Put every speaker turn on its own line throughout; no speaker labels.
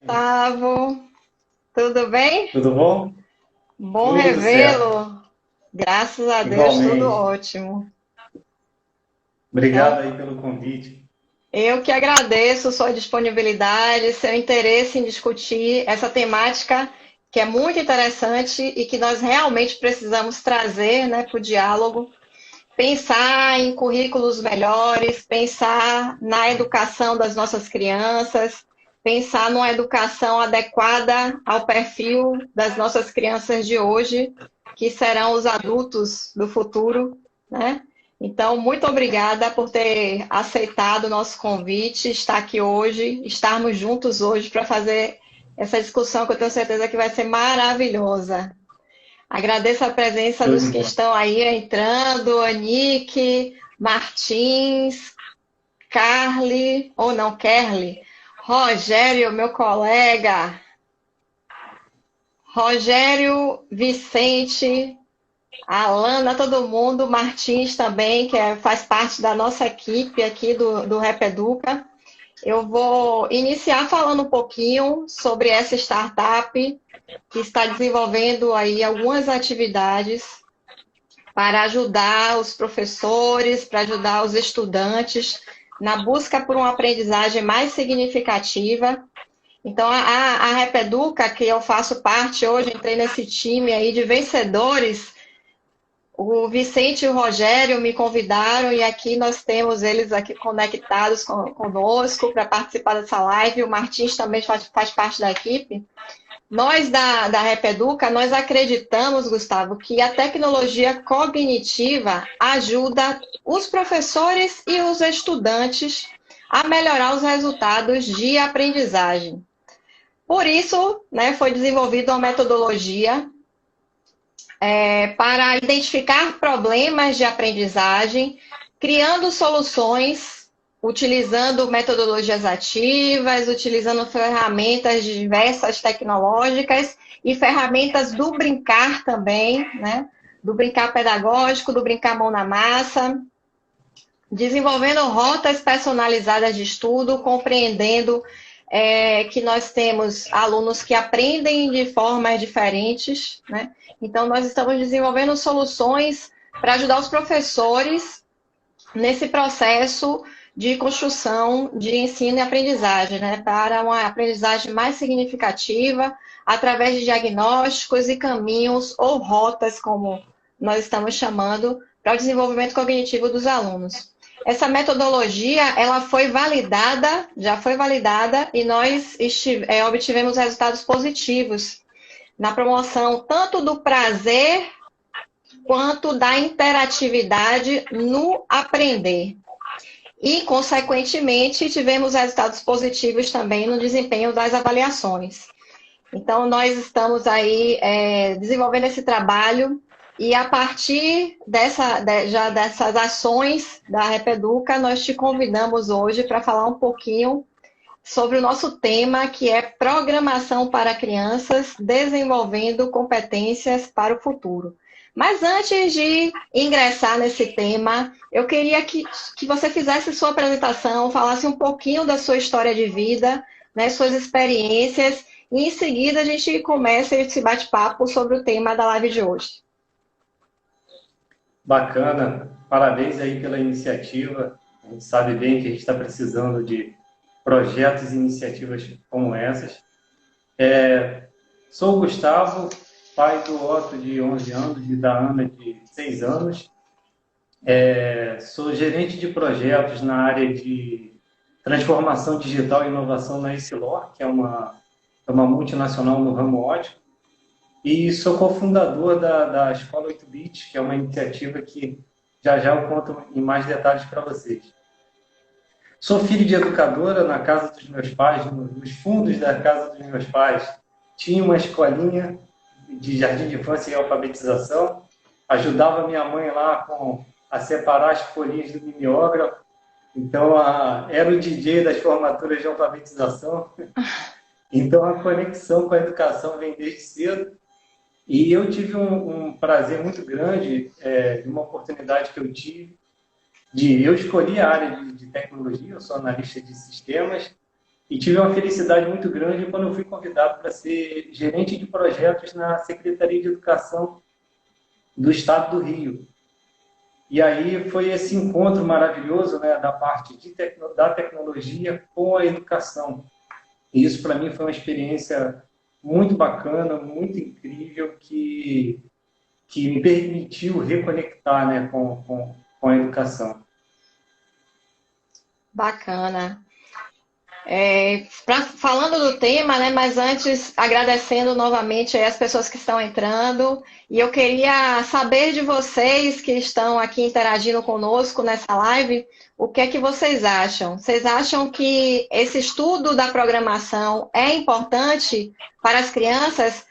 Gustavo, tudo bem?
Tudo bom?
Bom
Tudo certo.
revê-lo. Graças a Deus, tudo
Igualmente.
ótimo.
Obrigado
Então,
aí pelo convite.
eu que agradeço sua disponibilidade, seu interesse em discutir essa temática que é muito interessante e que nós realmente precisamos trazer, né, para o diálogo. Pensar em currículos melhores, pensar na educação das nossas crianças, pensar numa educação adequada ao perfil das nossas crianças de hoje, que serão os adultos do futuro, né? Então, muito obrigada por ter aceitado o nosso convite, estar aqui hoje, estarmos juntos hoje para fazer essa discussão que eu tenho certeza que vai ser maravilhosa. Agradeço a presença
Show
dos
de
que
bola.
estão aí entrando, Anique, Martins, Carly, ou não, Kerly, Rogério, meu colega, Rogério, Vicente, Alana, todo mundo, Martins também, faz parte da nossa equipe aqui do Rap Educa. Eu vou iniciar falando um pouquinho sobre essa startup que está desenvolvendo aí algumas atividades para ajudar os professores, para ajudar os estudantes na busca por uma aprendizagem mais significativa. Então, a Repeduca, que eu faço parte hoje, entrei nesse time aí de vencedores. O Vicente e o Rogério me convidaram e aqui nós temos eles aqui conectados conosco para participar dessa live. O Martins também faz parte da equipe. Nós da Repeduca, nós acreditamos, Gustavo, que a tecnologia cognitiva ajuda os professores e os estudantes a melhorar os resultados de aprendizagem. Por isso, né, foi desenvolvida uma metodologia para identificar problemas de aprendizagem, criando soluções, utilizando metodologias ativas, utilizando ferramentas diversas tecnológicas e ferramentas do brincar também, né? Do brincar pedagógico, do brincar mão na massa, desenvolvendo rotas personalizadas de estudo, compreendendo que nós temos alunos que aprendem de formas diferentes, né? Então, nós estamos desenvolvendo soluções para ajudar os professores nesse processo de construção de ensino e aprendizagem, né? Para uma aprendizagem mais significativa, através de diagnósticos e caminhos ou rotas, como nós estamos chamando, para o desenvolvimento cognitivo dos alunos. Essa metodologia, ela foi validada, já foi validada, e nós obtivemos resultados positivos na promoção tanto do prazer quanto da interatividade no aprender. E, consequentemente, tivemos resultados positivos também no desempenho das avaliações. Então, nós estamos aí desenvolvendo esse trabalho e a partir já dessas ações da Repeduca, nós te convidamos hoje para falar um pouquinho sobre o nosso tema, que é programação para crianças, desenvolvendo competências para o futuro. Mas antes de ingressar nesse tema, eu queria que você fizesse sua apresentação, falasse um pouquinho da sua história de vida, né, suas experiências, e em seguida a gente começa esse bate-papo sobre o tema da live de hoje.
Bacana. Parabéns aí pela iniciativa. A gente sabe bem que a gente está precisando de projetos e iniciativas como essas. Sou o Gustavo, pai do Otto de 11 anos e da Ana de 6 anos. Sou gerente de projetos na área de transformação digital e inovação na Essilor, que é uma multinacional no ramo ótico. E sou cofundador da Escola 8-Bit, que é uma iniciativa que já já eu conto em mais detalhes para vocês. Sou filho de educadora na casa dos meus pais, nos fundos da casa dos meus pais. Tinha uma escolinha de jardim de infância e alfabetização. Ajudava minha mãe lá a separar as folhinhas do mimeógrafo. Então, era o DJ das formaturas de alfabetização. Então, a conexão com a educação vem desde cedo. E eu tive um prazer muito grande de uma oportunidade que eu tive eu escolhi a área de tecnologia, eu sou analista de sistemas, E tive uma felicidade muito grande quando eu fui convidado para ser gerente de projetos na Secretaria de Educação do Estado do Rio. E aí foi esse encontro maravilhoso, né, da parte da tecnologia com a educação. E isso, para mim, foi uma experiência muito bacana, muito incrível, que me permitiu reconectar, né, com a educação.
Bacana. Falando do tema, né? Mas antes, agradecendo novamente aí as pessoas que estão entrando. E eu queria saber de vocês que estão aqui interagindo conosco nessa live, o que é que vocês acham? Vocês acham que esse estudo da programação é importante para as crianças?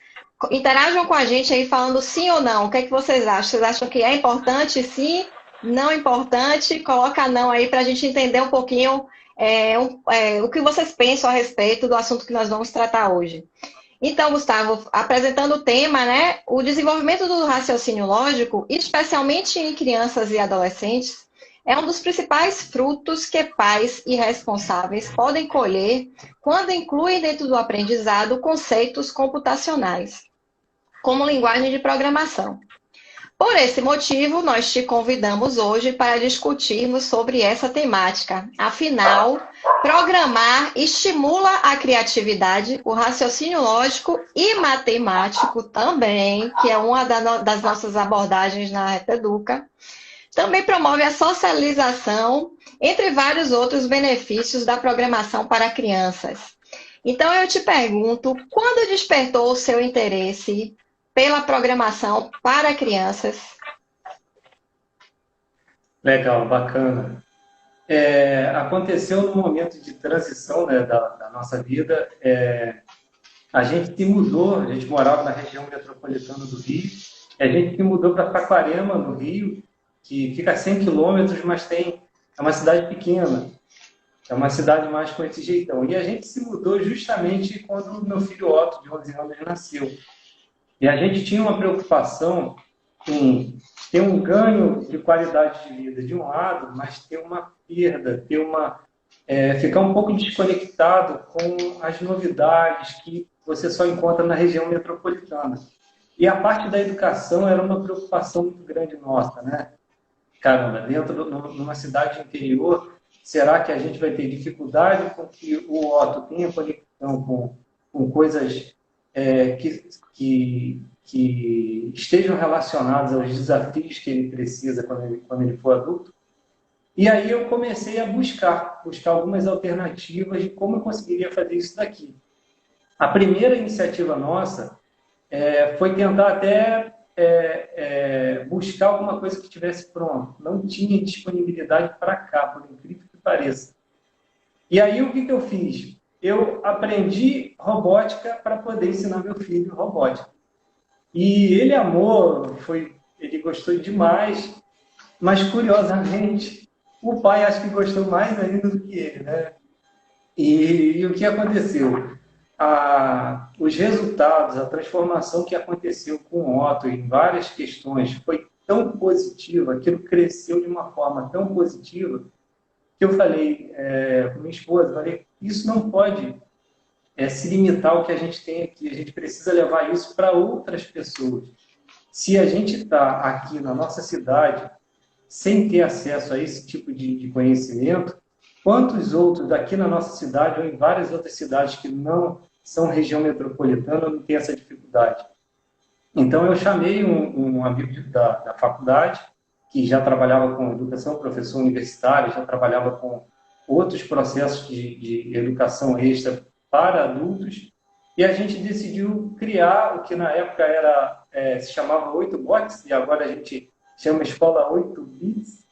Interajam com a gente aí falando sim ou não. O que é que vocês acham? Vocês acham que é importante, sim? Não importante? Coloca não aí para a gente entender um pouquinho o que vocês pensam a respeito do assunto que nós vamos tratar hoje. Então, Gustavo, apresentando o tema, né? O desenvolvimento do raciocínio lógico, especialmente em crianças e adolescentes, é um dos principais frutos que pais e responsáveis podem colher quando incluem dentro do aprendizado conceitos computacionais, como linguagem de programação. Por esse motivo, nós te convidamos hoje para discutirmos sobre essa temática. Afinal, programar estimula a criatividade, o raciocínio lógico e matemático também, que é uma das nossas abordagens na Reteduca. Também promove a socialização, entre vários outros benefícios da programação para crianças. Então, eu te pergunto, quando despertou o seu interesse pela programação para crianças?
Legal, bacana. Aconteceu no momento de transição, né, da nossa vida. A gente se mudou, a gente morava na região metropolitana do Rio, e a gente se mudou para Saquarema, no Rio, que fica a 100 quilômetros, mas é uma cidade pequena, é uma cidade mais com esse jeitão. E a gente se mudou justamente quando o meu filho Otto, de 11 anos, nasceu. E a gente tinha uma preocupação em ter um ganho de qualidade de vida de um lado, mas ter uma perda, ficar um pouco desconectado com as novidades que você só encontra na região metropolitana. E a parte da educação era uma preocupação muito grande nossa, né? Caramba, numa cidade interior, será que a gente vai ter dificuldade com que o Otto tenha conexão com coisas que estejam relacionados aos desafios que ele precisa quando ele for adulto? E aí eu comecei a buscar algumas alternativas de como eu conseguiria fazer isso daqui. A primeira iniciativa nossa foi tentar até buscar alguma coisa que tivesse pronto. Não tinha disponibilidade para cá, por incrível que pareça. E aí o que eu fiz? Eu aprendi robótica para poder ensinar meu filho robótica. E ele amou, ele gostou demais, mas curiosamente o pai acho que gostou mais ainda do que ele, né? E o que aconteceu? Os resultados, a transformação que aconteceu com o Otto em várias questões foi tão positiva, aquilo cresceu de uma forma tão positiva, que eu falei com minha esposa, isso não pode se limitar ao que a gente tem aqui, a gente precisa levar isso para outras pessoas. Se a gente está aqui na nossa cidade sem ter acesso a esse tipo de conhecimento, quantos outros aqui na nossa cidade ou em várias outras cidades que não são região metropolitana não têm essa dificuldade? Então, eu chamei um amigo da faculdade, que já trabalhava com educação, professor universitário, já trabalhava com outros processos de educação extra para adultos, e a gente decidiu criar o que na época se chamava 8box, e agora a gente chama Escola 8bits,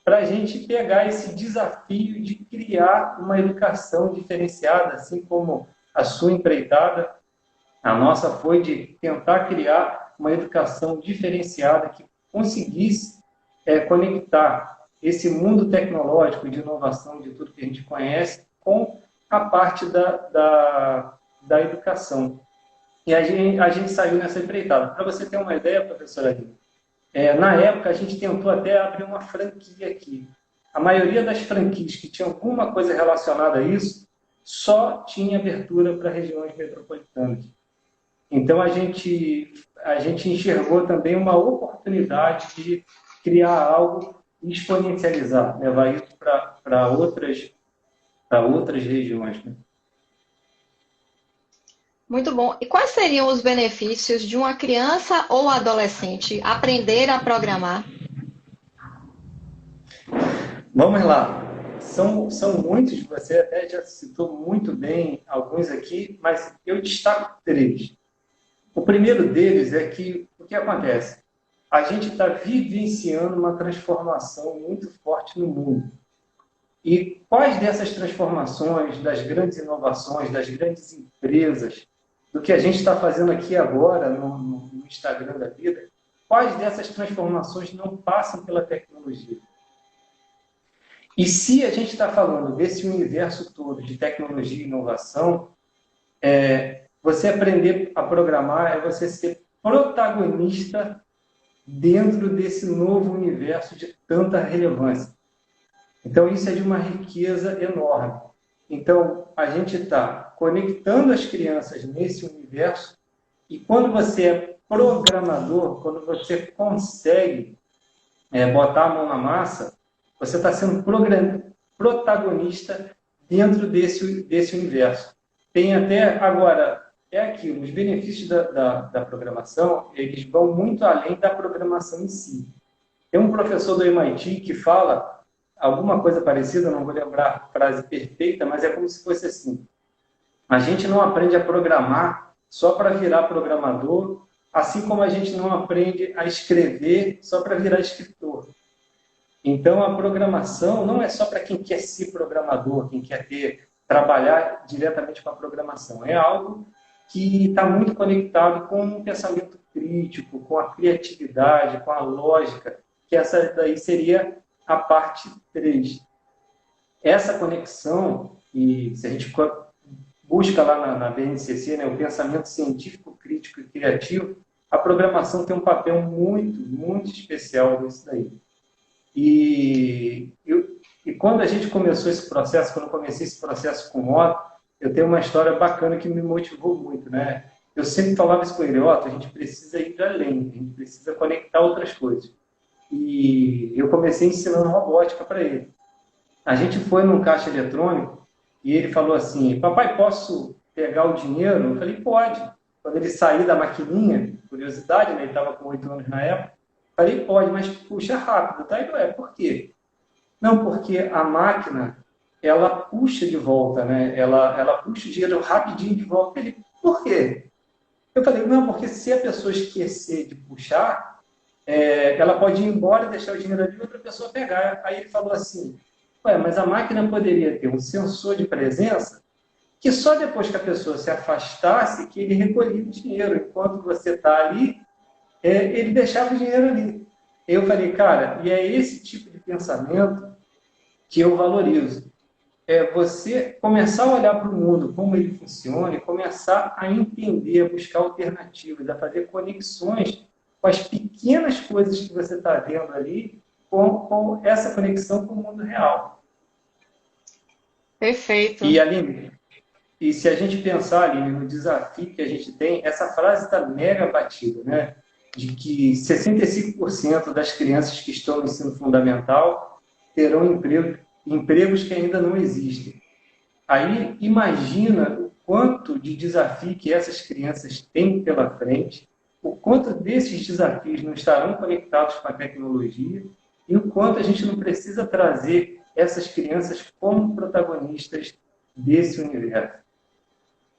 para a gente pegar esse desafio de criar uma educação diferenciada, assim como a sua empreitada. A nossa foi de tentar criar uma educação diferenciada que conseguisse conectar esse mundo tecnológico de inovação, de tudo que a gente conhece, com a parte da educação. E a gente saiu nessa empreitada. Para você ter uma ideia, professora Lina, na época a gente tentou até abrir uma franquia aqui. A maioria das franquias que tinham alguma coisa relacionada a isso só tinha abertura para regiões metropolitanas. Então, a gente enxergou também uma oportunidade de criar algo e exponencializar, levar isso para outras regiões. Né?
Muito bom. E quais seriam os benefícios de uma criança ou adolescente aprender a programar?
Vamos lá. São muitos, você até já citou muito bem alguns aqui, mas eu destaco três. O primeiro deles é que o que acontece? A gente está vivenciando uma transformação muito forte no mundo. E quais dessas transformações, das grandes inovações, das grandes empresas, do que a gente está fazendo aqui agora no Instagram da vida, quais dessas transformações não passam pela tecnologia? E se a gente está falando desse universo todo de tecnologia e inovação, você aprender a programar é você ser protagonista dentro desse novo universo de tanta relevância. Então, isso é de uma riqueza enorme. Então, a gente está conectando as crianças nesse universo e quando você é programador, quando você consegue botar a mão na massa, você está sendo protagonista dentro desse universo. Tem até, agora, é aquilo, os benefícios da programação, eles vão muito além da programação em si. Tem um professor do MIT que fala alguma coisa parecida, não vou lembrar a frase perfeita, mas é como se fosse assim. A gente não aprende a programar só para virar programador, assim como a gente não aprende a escrever só para virar escritor. Então, a programação não é só para quem quer ser programador, quem quer trabalhar diretamente com a programação. É algo que está muito conectado com o pensamento crítico, com a criatividade, com a lógica, que essa daí seria a parte 3. Essa conexão, e se a gente busca lá na BNCC, né, o pensamento científico, crítico e criativo, a programação tem um papel muito, muito especial nisso daí. E quando a gente começou esse processo, quando eu comecei esse processo com o Otto, eu tenho uma história bacana que me motivou muito, né? Eu sempre falava isso com ele, Otto, a gente precisa ir além, a gente precisa conectar outras coisas. E eu comecei ensinando robótica para ele. A gente foi num caixa eletrônico e ele falou assim, papai, posso pegar o dinheiro? Eu falei, pode. Quando ele sair da maquininha, curiosidade, né? Ele estava com 8 anos na época, falei, pode, mas puxa rápido, tá? E por quê? Não, porque a máquina, ela puxa de volta, né? Ela puxa o dinheiro rapidinho de volta. Ele, por quê? Eu falei, não, porque se a pessoa esquecer de puxar, ela pode ir embora e deixar o dinheiro ali e outra pessoa pegar. Aí ele falou assim, mas a máquina poderia ter um sensor de presença que só depois que a pessoa se afastasse que ele recolhia o dinheiro. Enquanto você está ali, ele deixava o dinheiro ali. Eu falei, cara, e é esse tipo de pensamento que eu valorizo. É você começar a olhar para o mundo, como ele funciona, e começar a entender, a buscar alternativas, a fazer conexões com as pequenas coisas que você está vendo ali, com essa conexão com o mundo real.
Perfeito.
E, Aline, e se a gente pensar, Aline, no desafio que a gente tem, essa frase está mega batida, né? De que 65% das crianças que estão no ensino fundamental terão empregos que ainda não existem. Aí, imagina o quanto de desafio que essas crianças têm pela frente, o quanto desses desafios não estarão conectados com a tecnologia e o quanto a gente não precisa trazer essas crianças como protagonistas desse universo.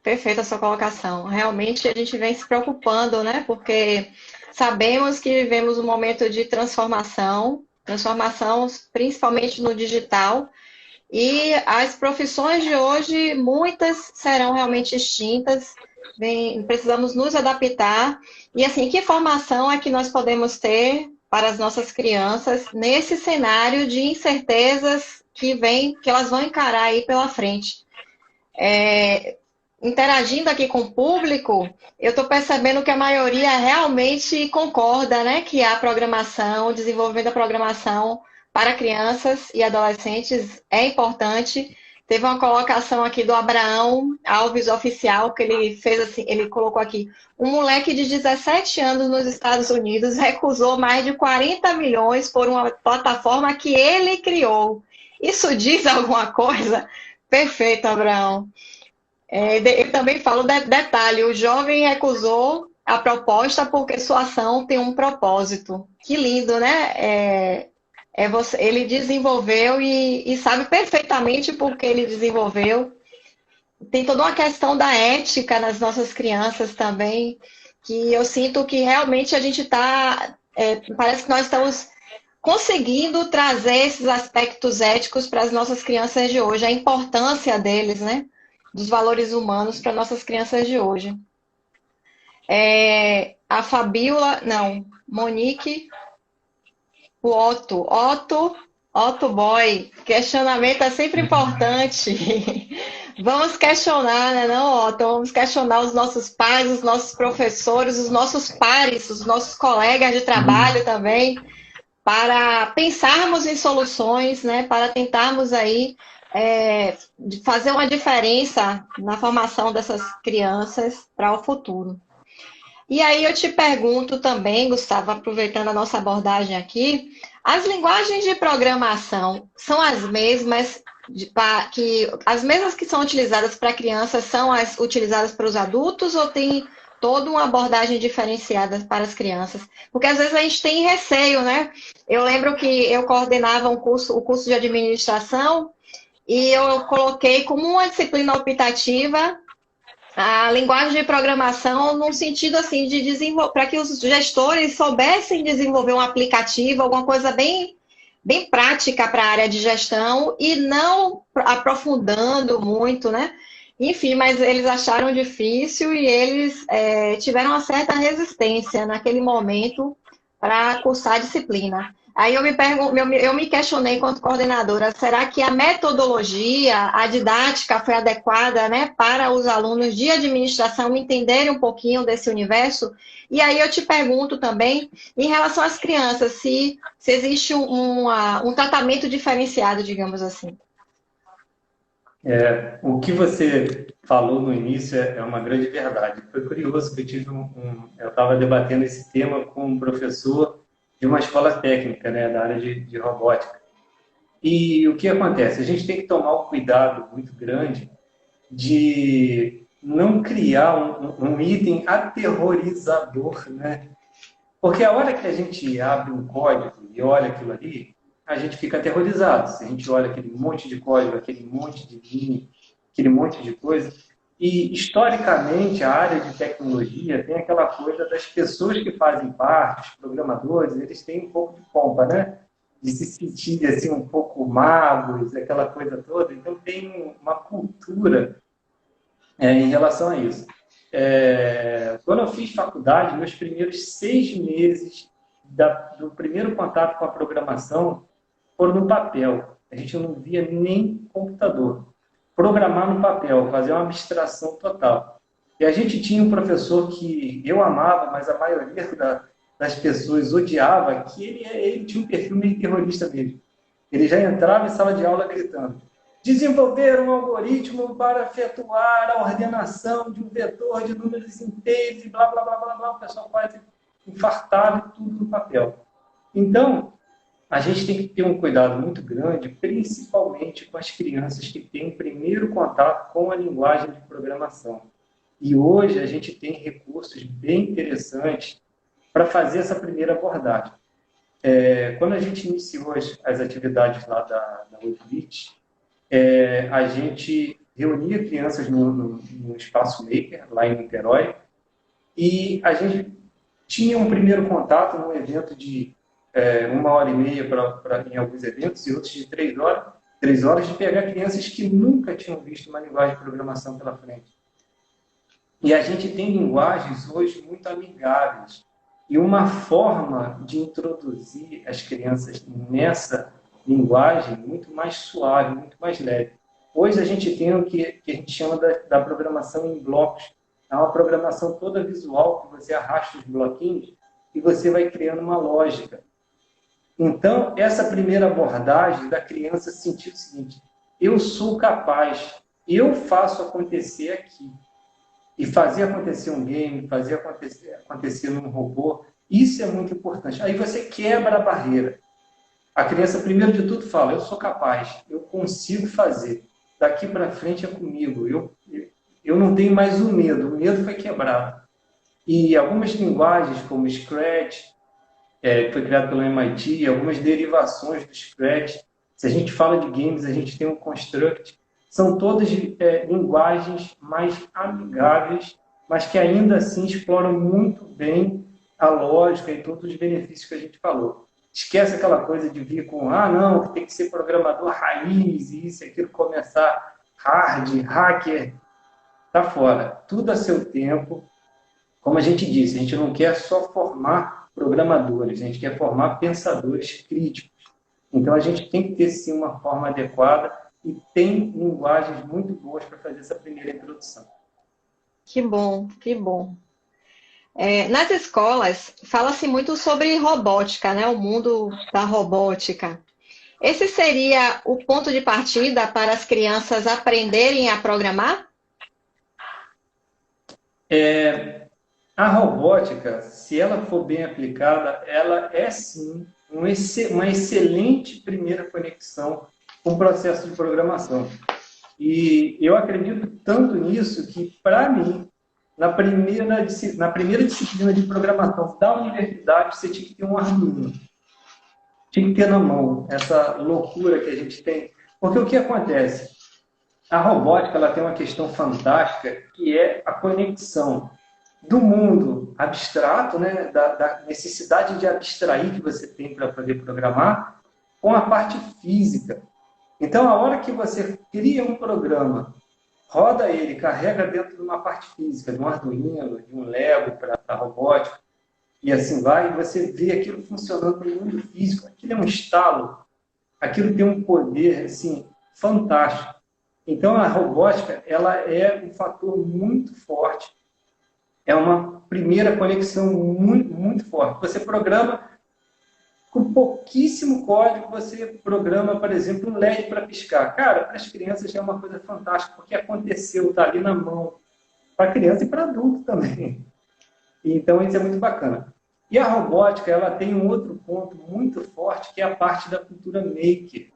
Perfeita a sua colocação. Realmente a gente vem se preocupando, né? Porque sabemos que vivemos um momento de transformação principalmente no digital, e as profissões de hoje, muitas serão realmente extintas, precisamos nos adaptar. E assim, que formação é que nós podemos ter para as nossas crianças nesse cenário de incertezas que elas vão encarar aí pela frente? Interagindo aqui com o público, eu estou percebendo que a maioria realmente concorda, né, que a programação, o desenvolvimento da programação para crianças e adolescentes é importante. Teve uma colocação aqui do Abraão Alves Oficial, que ele fez assim, ele colocou aqui: um moleque de 17 anos nos Estados Unidos recusou mais de 40 milhões por uma plataforma que ele criou. Isso diz alguma coisa? Perfeito, Abraão. Ele também fala detalhe: o jovem recusou a proposta porque sua ação tem um propósito. Que lindo, né? Ele desenvolveu e sabe perfeitamente por que ele desenvolveu. Tem toda uma questão da ética nas nossas crianças também, que eu sinto que realmente a gente está. Parece que nós estamos conseguindo trazer esses aspectos éticos para as nossas crianças de hoje, a importância deles, né? Dos valores humanos para nossas crianças de hoje. A Fabiola, não, Monique, o Otto Boy, questionamento é sempre importante. Vamos questionar, né, não, Otto? Vamos questionar os nossos pais, os nossos professores, os nossos pares, os nossos colegas de trabalho também, para pensarmos em soluções, né, para tentarmos aí fazer uma diferença na formação dessas crianças para o futuro. E aí eu te pergunto também, Gustavo, aproveitando a nossa abordagem aqui, as linguagens de programação são as mesmas as mesmas que são utilizadas para crianças são as utilizadas para os adultos ou tem toda uma abordagem diferenciada para as crianças? Porque às vezes a gente tem receio, né? Eu lembro que eu coordenava o curso de administração e eu coloquei como uma disciplina optativa a linguagem de programação no sentido assim de desenvolver, para que os gestores soubessem desenvolver um aplicativo, alguma coisa bem prática para a área de gestão e não aprofundando muito, né? Enfim, mas eles acharam difícil e eles tiveram uma certa resistência naquele momento para cursar a disciplina. Aí eu me questionei enquanto coordenadora, será que a metodologia, a didática foi adequada, né, para os alunos de administração entenderem um pouquinho desse universo? E aí eu te pergunto também, em relação às crianças, se existe um tratamento diferenciado, digamos assim.
O que você falou no início é uma grande verdade. Foi curioso que eu tive eu estava debatendo esse tema com um professor de uma escola técnica, né, da área de robótica. E o que acontece? A gente tem que tomar um cuidado muito grande de não criar um item aterrorizador, né? Porque a hora que a gente abre um código e olha aquilo ali, a gente fica aterrorizado. Se a gente olha aquele monte de código, aquele monte de linha, aquele monte de coisa. E, historicamente, a área de tecnologia tem aquela coisa das pessoas que fazem parte, os programadores, eles têm um pouco de pompa, né? De se sentir assim, um pouco magos, aquela coisa toda. Então, tem uma cultura em relação a isso. Quando eu fiz faculdade, meus primeiros 6 meses do primeiro contato com a programação foram no papel. A gente não via nem computador. Programar no papel, fazer uma abstração total. E a gente tinha um professor que eu amava, mas a maioria das pessoas odiava, que ele tinha um perfil meio terrorista mesmo. Ele já entrava em sala de aula gritando: desenvolver um algoritmo para efetuar a ordenação de um vetor de números inteiros e blá, blá, blá, blá, blá. O pessoal quase infartava tudo no papel. Então, a gente tem que ter um cuidado muito grande, principalmente com as crianças que têm o primeiro contato com a linguagem de programação. E hoje a gente tem recursos bem interessantes para fazer essa primeira abordagem. Quando a gente iniciou as atividades lá da Weblit, a gente reunia crianças no Espaço Maker, lá em Niterói, e a gente tinha um primeiro contato num evento de 1h30 em alguns eventos e outros de 3 horas de pegar crianças que nunca tinham visto uma linguagem de programação pela frente. E a gente tem linguagens hoje muito amigáveis e uma forma de introduzir as crianças nessa linguagem muito mais suave, muito mais leve. Hoje a gente tem o que a gente chama da programação em blocos. É uma programação toda visual que você arrasta os bloquinhos e você vai criando uma lógica. Então, essa primeira abordagem da criança sentir o seguinte: eu sou capaz, eu faço acontecer aqui. E fazer acontecer um game, fazer acontecer num robô, isso é muito importante. Aí você quebra a barreira. A criança, primeiro de tudo, fala, eu sou capaz, eu consigo fazer. Daqui para frente é comigo. Eu não tenho mais o medo foi quebrado. E algumas linguagens, como Scratch, que foi criado pelo MIT, algumas derivações do Scratch. Se a gente fala de games, a gente tem um Construct. São todas linguagens mais amigáveis, mas que ainda assim exploram muito bem a lógica e todos os benefícios que a gente falou. Esquece aquela coisa de vir com, não, tem que ser programador raiz, e isso e aquilo, começar hard, hacker, tá fora. Tudo a seu tempo. Como a gente disse, a gente não quer só formar programadores, a gente quer formar pensadores críticos. Então, a gente tem que ter, sim, uma forma adequada e tem linguagens muito boas para fazer essa primeira introdução.
Que bom, que bom. Nas escolas, fala-se muito sobre robótica, né? O mundo da robótica. Esse seria o ponto de partida para as crianças aprenderem a programar?
A robótica, se ela for bem aplicada, ela é sim uma excelente primeira conexão com o processo de programação. E eu acredito tanto nisso que, para mim, na primeira disciplina de programação da universidade, você tinha que ter um Arduino. Tinha que ter na mão essa loucura que a gente tem. Porque o que acontece? A robótica ela tem uma questão fantástica, que é a conexão do mundo abstrato, né, da necessidade de abstrair que você tem para poder programar, com a parte física. Então, a hora que você cria um programa, roda ele, carrega dentro de uma parte física, de um Arduino, de um Lego para a robótica, e assim vai, e você vê aquilo funcionando no mundo físico. Aquilo é um estalo, aquilo tem um poder assim, fantástico. Então, a robótica ela é um fator muito forte. É uma primeira conexão muito, muito forte. Você programa com pouquíssimo código, você programa, por exemplo, um LED para piscar. Cara, para as crianças é uma coisa fantástica, porque aconteceu, está ali na mão. Para criança e para adulto também. Então, isso é muito bacana. E a robótica, ela tem um outro ponto muito forte, que é a parte da cultura maker.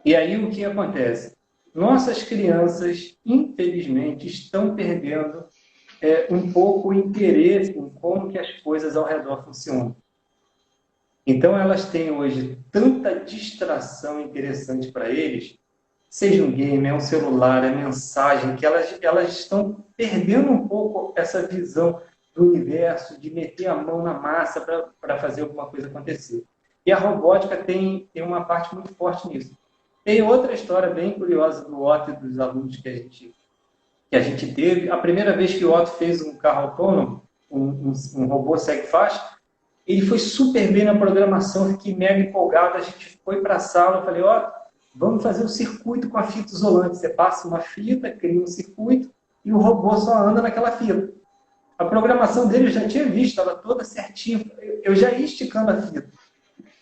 E aí, o que acontece? Nossas crianças, infelizmente, estão perdendo um pouco o interesse em como que as coisas ao redor funcionam. Então, elas têm hoje tanta distração interessante para eles, seja um game, é um celular, é mensagem, que elas estão perdendo um pouco essa visão do universo, de meter a mão na massa para fazer alguma coisa acontecer. E a robótica tem uma parte muito forte nisso. Tem outra história bem curiosa do Otto e dos alunos que a gente teve. A primeira vez que o Otto fez um carro autônomo, um robô segue-faixa, ele foi super bem na programação, fiquei mega empolgado, a gente foi para a sala, eu falei, vamos fazer um circuito com a fita isolante. Você passa uma fita, cria um circuito e o robô só anda naquela fita. A programação dele eu já tinha visto, estava toda certinha, eu já ia esticando a fita.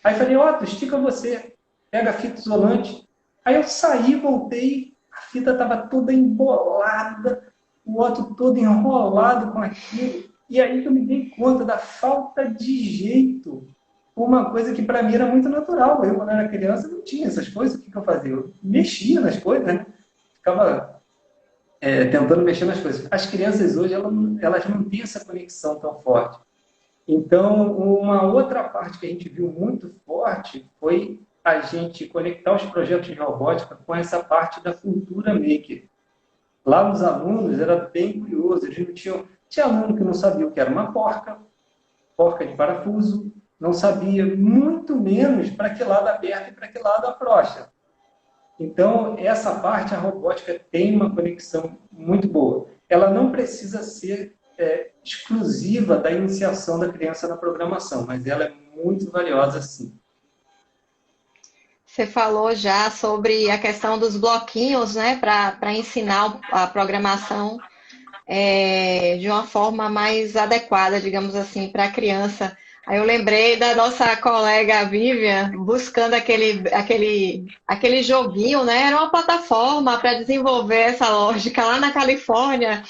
Aí falei, Otto, estica você, pega a fita isolante. Aí eu saí, voltei, a fita estava toda embolada, o Otto todo enrolado com aquilo. E aí que eu me dei conta da falta de jeito. Uma coisa que para mim era muito natural. Eu, quando era criança, não tinha essas coisas. O que eu fazia? Eu mexia nas coisas, né? Ficava tentando mexer nas coisas. As crianças hoje, elas não têm essa conexão tão forte. Então, uma outra parte que a gente viu muito forte foi a gente conectar os projetos de robótica com essa parte da cultura maker. Lá nos alunos era bem curioso, eles não tinha aluno que não sabia o que era uma porca de parafuso, não sabia muito menos para que lado aberto e para que lado afrouxa. Então, essa parte, a robótica tem uma conexão muito boa. Ela não precisa ser exclusiva da iniciação da criança na programação, mas ela é muito valiosa, sim.
Você falou já sobre a questão dos bloquinhos, né, para ensinar a programação de uma forma mais adequada, digamos assim, para a criança. Aí eu lembrei da nossa colega Vivian buscando aquele joguinho, né? Era uma plataforma para desenvolver essa lógica lá na Califórnia.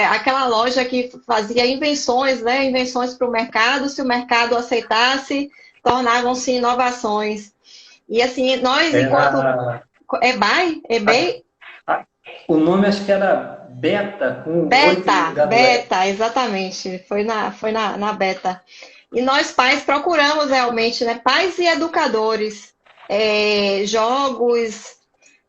Aquela loja que fazia invenções, né? Invenções para o mercado. Se o mercado aceitasse, tornavam-se inovações. E assim, nós, enquanto.
Era,
eBay? eBay?
a- o nome acho que era Beta, com 8 no
Beta,
lugar do E.
beta, exatamente. Foi na beta. E nós pais procuramos realmente, né? Pais e educadores, jogos,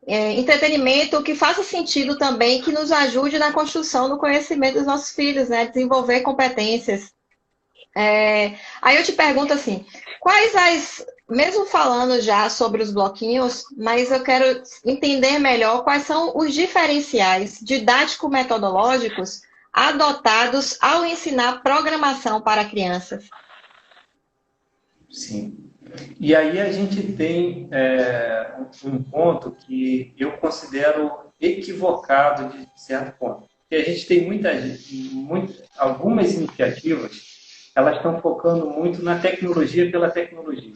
entretenimento que faça sentido também, que nos ajude na construção do conhecimento dos nossos filhos, né? Desenvolver competências. Aí eu te pergunto assim, mesmo falando já sobre os bloquinhos, mas eu quero entender melhor quais são os diferenciais didático-metodológicos adotados ao ensinar programação para crianças.
Sim. E aí a gente tem um ponto que eu considero equivocado de certo ponto. Porque a gente tem algumas iniciativas, elas estão focando muito na tecnologia pela tecnologia.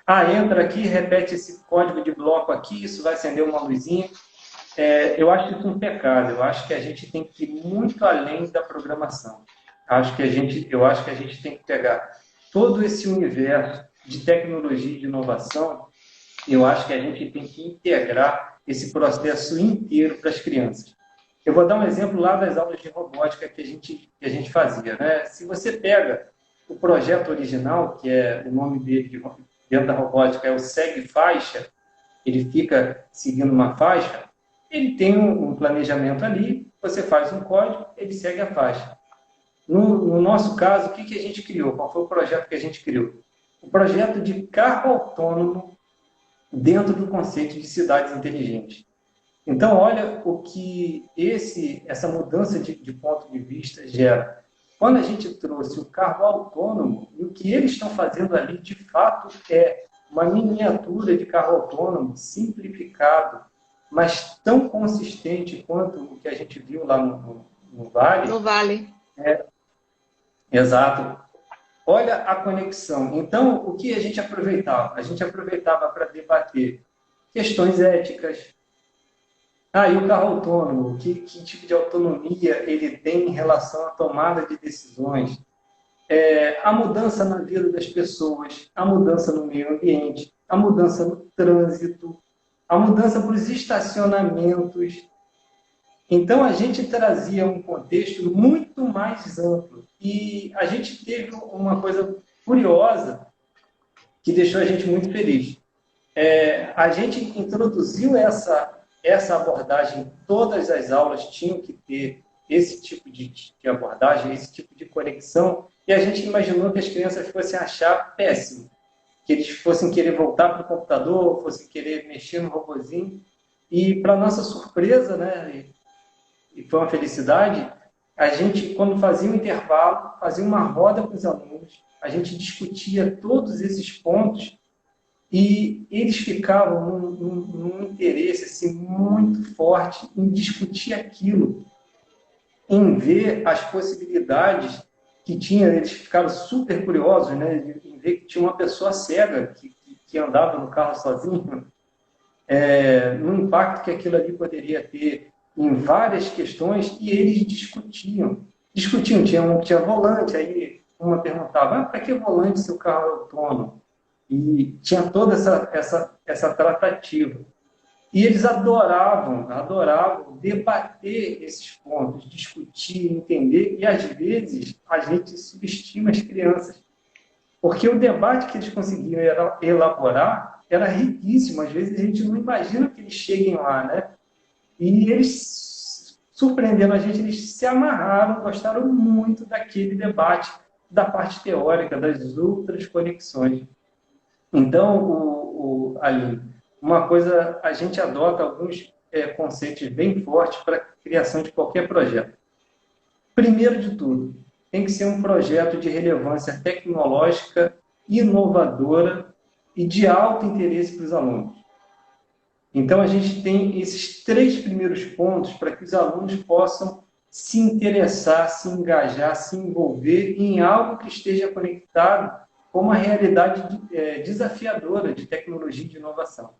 Ah, entra aqui, repete esse código de bloco aqui, isso vai acender uma luzinha. Eu acho isso um pecado. Eu acho que a gente tem que ir muito além da programação. Eu acho que a gente tem que pegar todo esse universo de tecnologia e de inovação. Eu acho que a gente tem que integrar esse processo inteiro para as crianças. Eu vou dar um exemplo lá das aulas de robótica que a gente fazia, né? Se você pega o projeto original, que é o nome dele dentro da robótica, é o segue faixa, ele fica seguindo uma faixa, ele tem um planejamento ali, você faz um código, ele segue a faixa. No nosso caso, o que a gente criou? Qual foi o projeto que a gente criou? O projeto de carro autônomo dentro do conceito de cidades inteligentes. Então, olha o que essa mudança de ponto de vista gera. Quando a gente trouxe o carro autônomo, e o que eles estão fazendo ali, de fato, é uma miniatura de carro autônomo simplificado, mas tão consistente quanto o que a gente viu lá no Vale.
No Vale.
Exato. Olha a conexão. Então, o que a gente aproveitava? A gente aproveitava para debater questões éticas. E o carro autônomo? Que tipo de autonomia ele tem em relação à tomada de decisões? A mudança na vida das pessoas, a mudança no meio ambiente, a mudança no trânsito, a mudança para os estacionamentos. Então, a gente trazia um contexto muito mais amplo. E a gente teve uma coisa curiosa que deixou a gente muito feliz. A gente introduziu essa abordagem, todas as aulas tinham que ter esse tipo de abordagem, esse tipo de conexão, e a gente imaginou que as crianças fossem achar péssimo, que eles fossem querer voltar para o computador, fossem querer mexer no robozinho, e para nossa surpresa, né, e foi uma felicidade, a gente, quando fazia um intervalo, fazia uma roda com os alunos, a gente discutia todos esses pontos e eles ficavam num interesse assim, muito forte em discutir aquilo, em ver as possibilidades que tinha. Eles ficaram super curiosos, né, em ver que tinha uma pessoa cega que andava no carro sozinho, no impacto que aquilo ali poderia ter em várias questões, e eles discutiam, tinha volante, aí uma perguntava, para que volante se o carro é autônomo? E tinha toda essa tratativa. E eles adoravam debater esses pontos, discutir, entender, e às vezes a gente subestima as crianças, porque o debate que eles conseguiam elaborar era riquíssimo, às vezes a gente não imagina que eles cheguem lá, né? E eles, surpreendendo a gente, eles se amarraram, gostaram muito daquele debate, da parte teórica, das outras conexões. Então, Aline, uma coisa, a gente adota alguns conceitos bem fortes para a criação de qualquer projeto. Primeiro de tudo, tem que ser um projeto de relevância tecnológica, inovadora e de alto interesse para os alunos. Então, a gente tem esses 3 primeiros pontos para que os alunos possam se interessar, se engajar, se envolver em algo que esteja conectado com uma realidade desafiadora de tecnologia e de inovação.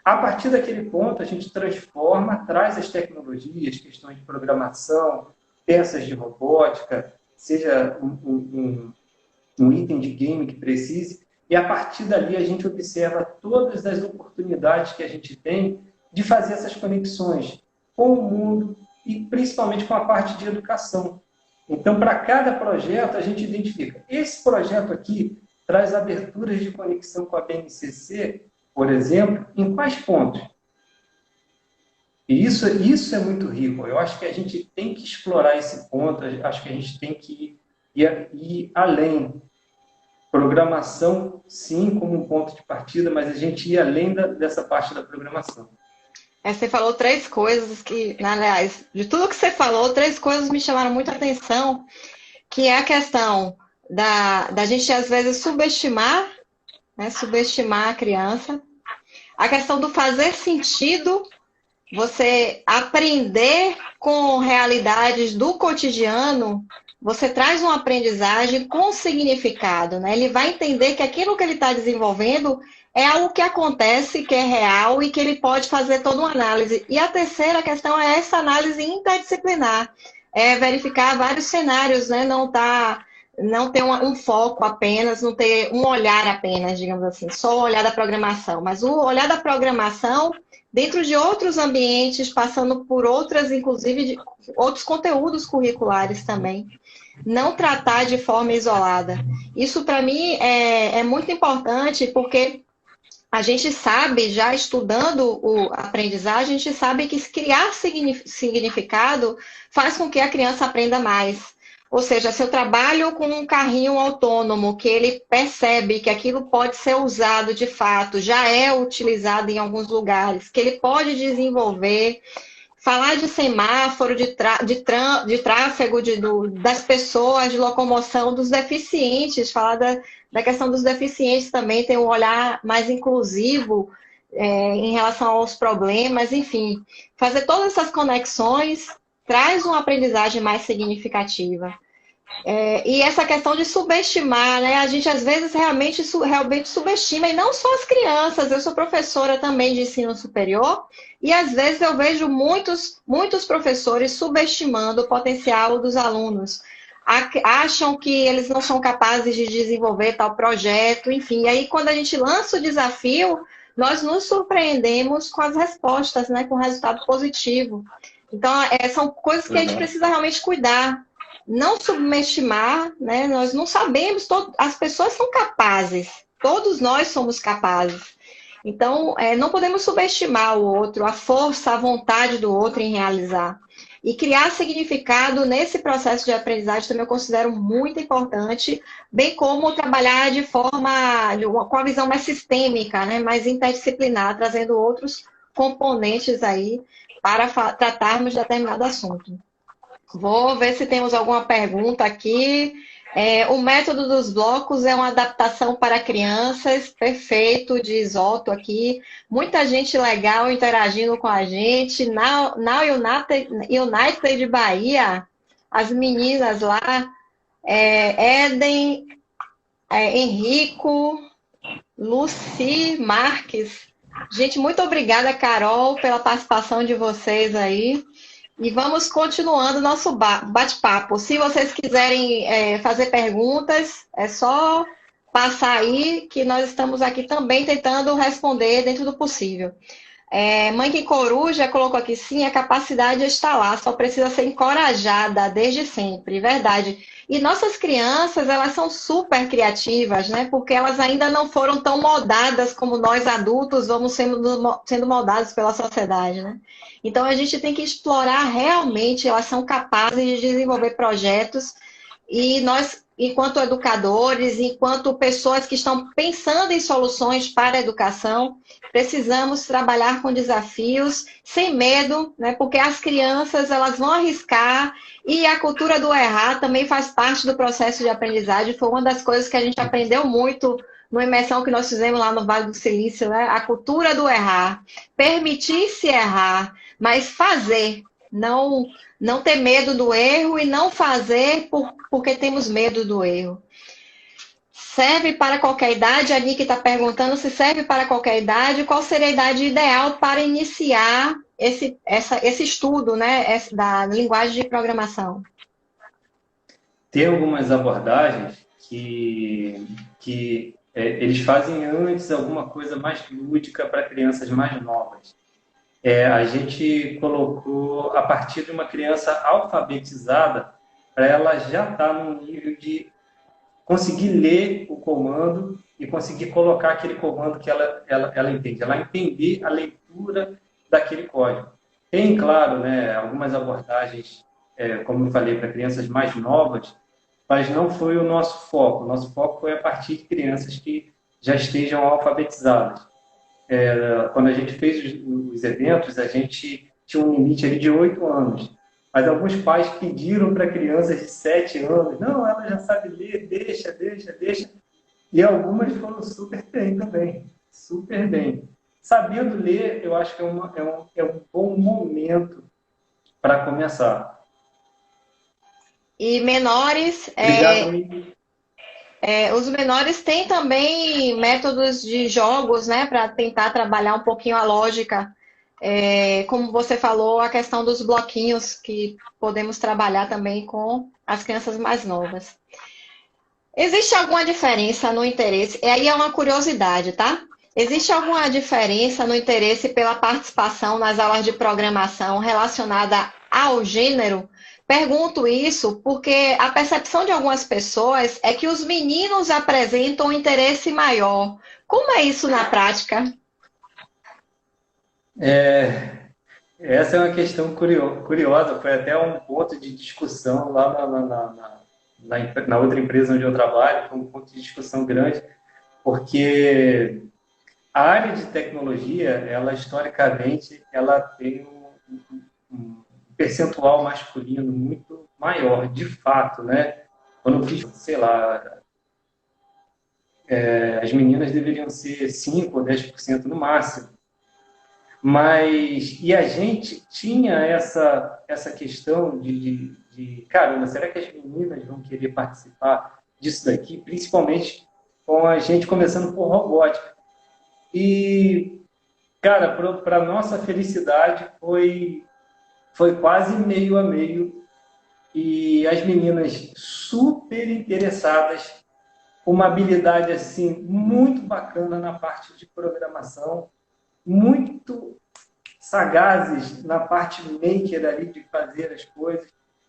A partir daquele ponto, a gente transforma, traz as tecnologias, questões de programação, peças de robótica, seja um item de game que precise, e a partir dali a gente observa todas as oportunidades que a gente tem de fazer essas conexões com o mundo e principalmente com a parte de educação. Então, para cada projeto, a gente identifica. Esse projeto aqui traz aberturas de conexão com a BNCC, por exemplo, em quais pontos? E isso é muito rico. Eu acho que a gente tem que explorar esse ponto, acho que a gente tem que ir além. Programação, sim, como um ponto de partida, mas a gente ir além dessa parte da programação.
Você falou três coisas que, aliás, de tudo que você falou, três coisas me chamaram muita atenção, que é a questão da gente, às vezes, subestimar, né, subestimar a criança, a questão do fazer sentido, você aprender com realidades do cotidiano, você traz uma aprendizagem com significado, né? Ele vai entender que aquilo que ele está desenvolvendo é algo que acontece, que é real e que ele pode fazer toda uma análise. E a terceira questão é essa análise interdisciplinar, é verificar vários cenários, né? Não ter um foco apenas, não ter um olhar apenas, digamos assim, só o olhar da programação, mas o olhar da programação dentro de outros ambientes, passando por outras, inclusive, outros conteúdos curriculares também. Não tratar de forma isolada. Isso, para mim, é muito importante, porque a gente sabe, já estudando a aprendizagem, a gente sabe que criar significado faz com que a criança aprenda mais. Ou seja, se eu trabalho com um carrinho autônomo, que ele percebe que aquilo pode ser usado de fato, já é utilizado em alguns lugares, que ele pode desenvolver, falar de semáforo, de tráfego das pessoas, de locomoção, dos deficientes, falar da questão dos deficientes também, ter um olhar mais inclusivo em relação aos problemas, enfim. Fazer todas essas conexões traz uma aprendizagem mais significativa. E essa questão de subestimar, né? A gente às vezes realmente subestima, e não só as crianças. Eu sou professora também de ensino superior, e às vezes eu vejo muitos professores subestimando o potencial dos alunos. Acham que eles não são capazes de desenvolver tal projeto, enfim. E aí, quando a gente lança o desafio, nós nos surpreendemos com as respostas, né? Com o resultado positivo. Então, são coisas que a gente precisa realmente cuidar. Não subestimar, né? Nós não sabemos, as pessoas são capazes, todos nós somos capazes. Então, não podemos subestimar o outro, a força, a vontade do outro em realizar. E criar significado nesse processo de aprendizagem também eu considero muito importante, bem como trabalhar com a visão mais sistêmica, né? Mais interdisciplinar, trazendo outros componentes aí para tratarmos de determinado assunto. Vou ver se temos alguma pergunta aqui. O método dos blocos é uma adaptação para crianças, perfeito, diz Otto aqui. Muita gente legal interagindo com a gente. Now United de Bahia, as meninas lá, Eden, Henrico, Luci Marques. Gente, muito obrigada, Carol, pela participação de vocês aí. E vamos continuando nosso bate-papo. Se vocês quiserem fazer perguntas, é só passar aí, que nós estamos aqui também tentando responder dentro do possível. Mãe que Coruja colocou aqui, sim, a capacidade está lá, só precisa ser encorajada desde sempre, verdade. E nossas crianças, elas são super criativas, né? Porque elas ainda não foram tão moldadas como nós adultos vamos sendo moldados pela sociedade, né? Então, a gente tem que explorar realmente, elas são capazes de desenvolver projetos e nós, enquanto educadores, enquanto pessoas que estão pensando em soluções para a educação, precisamos trabalhar com desafios sem medo, né? Porque as crianças, elas vão arriscar e a cultura do errar também faz parte do processo de aprendizagem. Foi uma das coisas que a gente aprendeu muito numa imersão que nós fizemos lá no Vale do Silício, né? A cultura do errar. Permitir-se errar, mas fazer. Não, não ter medo do erro e não fazer porque temos medo do erro. Serve para qualquer idade? A Nick está perguntando se serve para qualquer idade. Qual seria a idade ideal para iniciar esse estudo, né, da linguagem de programação?
Tem algumas abordagens eles fazem antes alguma coisa mais lúdica para crianças mais novas. A gente colocou a partir de uma criança alfabetizada para ela já estar num nível de conseguir ler o comando e conseguir colocar aquele comando que ela entende. Ela entender a leitura daquele código. Tem, claro, né, algumas abordagens, como eu falei, para crianças mais novas, mas não foi o nosso foco. O nosso foco foi a partir de crianças que já estejam alfabetizadas. Quando a gente fez os eventos, a gente tinha um limite ali de 8 anos. Mas alguns pais pediram para crianças de 7 anos, não, ela já sabe ler, deixa. E algumas foram super bem também, super bem. Sabendo ler, eu acho que é um bom momento para começar.
E menores,
Obrigado, Mimi.
os menores têm também métodos de jogos, né, para tentar trabalhar um pouquinho a lógica. Como você falou, a questão dos bloquinhos, que podemos trabalhar também com as crianças mais novas. Existe alguma diferença no interesse? E aí é uma curiosidade, tá? Existe alguma diferença no interesse pela participação nas aulas de programação relacionada ao gênero? Pergunto isso porque a percepção de algumas pessoas é que os meninos apresentam um interesse maior. Como é isso na prática?
Essa é uma questão curiosa, foi até um ponto de discussão lá na outra empresa onde eu trabalho, foi um ponto de discussão grande, porque a área de tecnologia, ela historicamente, ela tem um percentual masculino muito maior, de fato, né? Quando eu fiz, sei lá, as meninas deveriam ser 5 ou 10% no máximo. E a gente tinha essa questão de caramba, será que as meninas vão querer participar disso daqui? Principalmente com a gente começando por robótica. E, cara, para nossa felicidade, foi quase meio a meio. E as meninas super interessadas, uma habilidade assim muito bacana na parte de programação, muito sagazes na parte maker ali de fazer as coisas.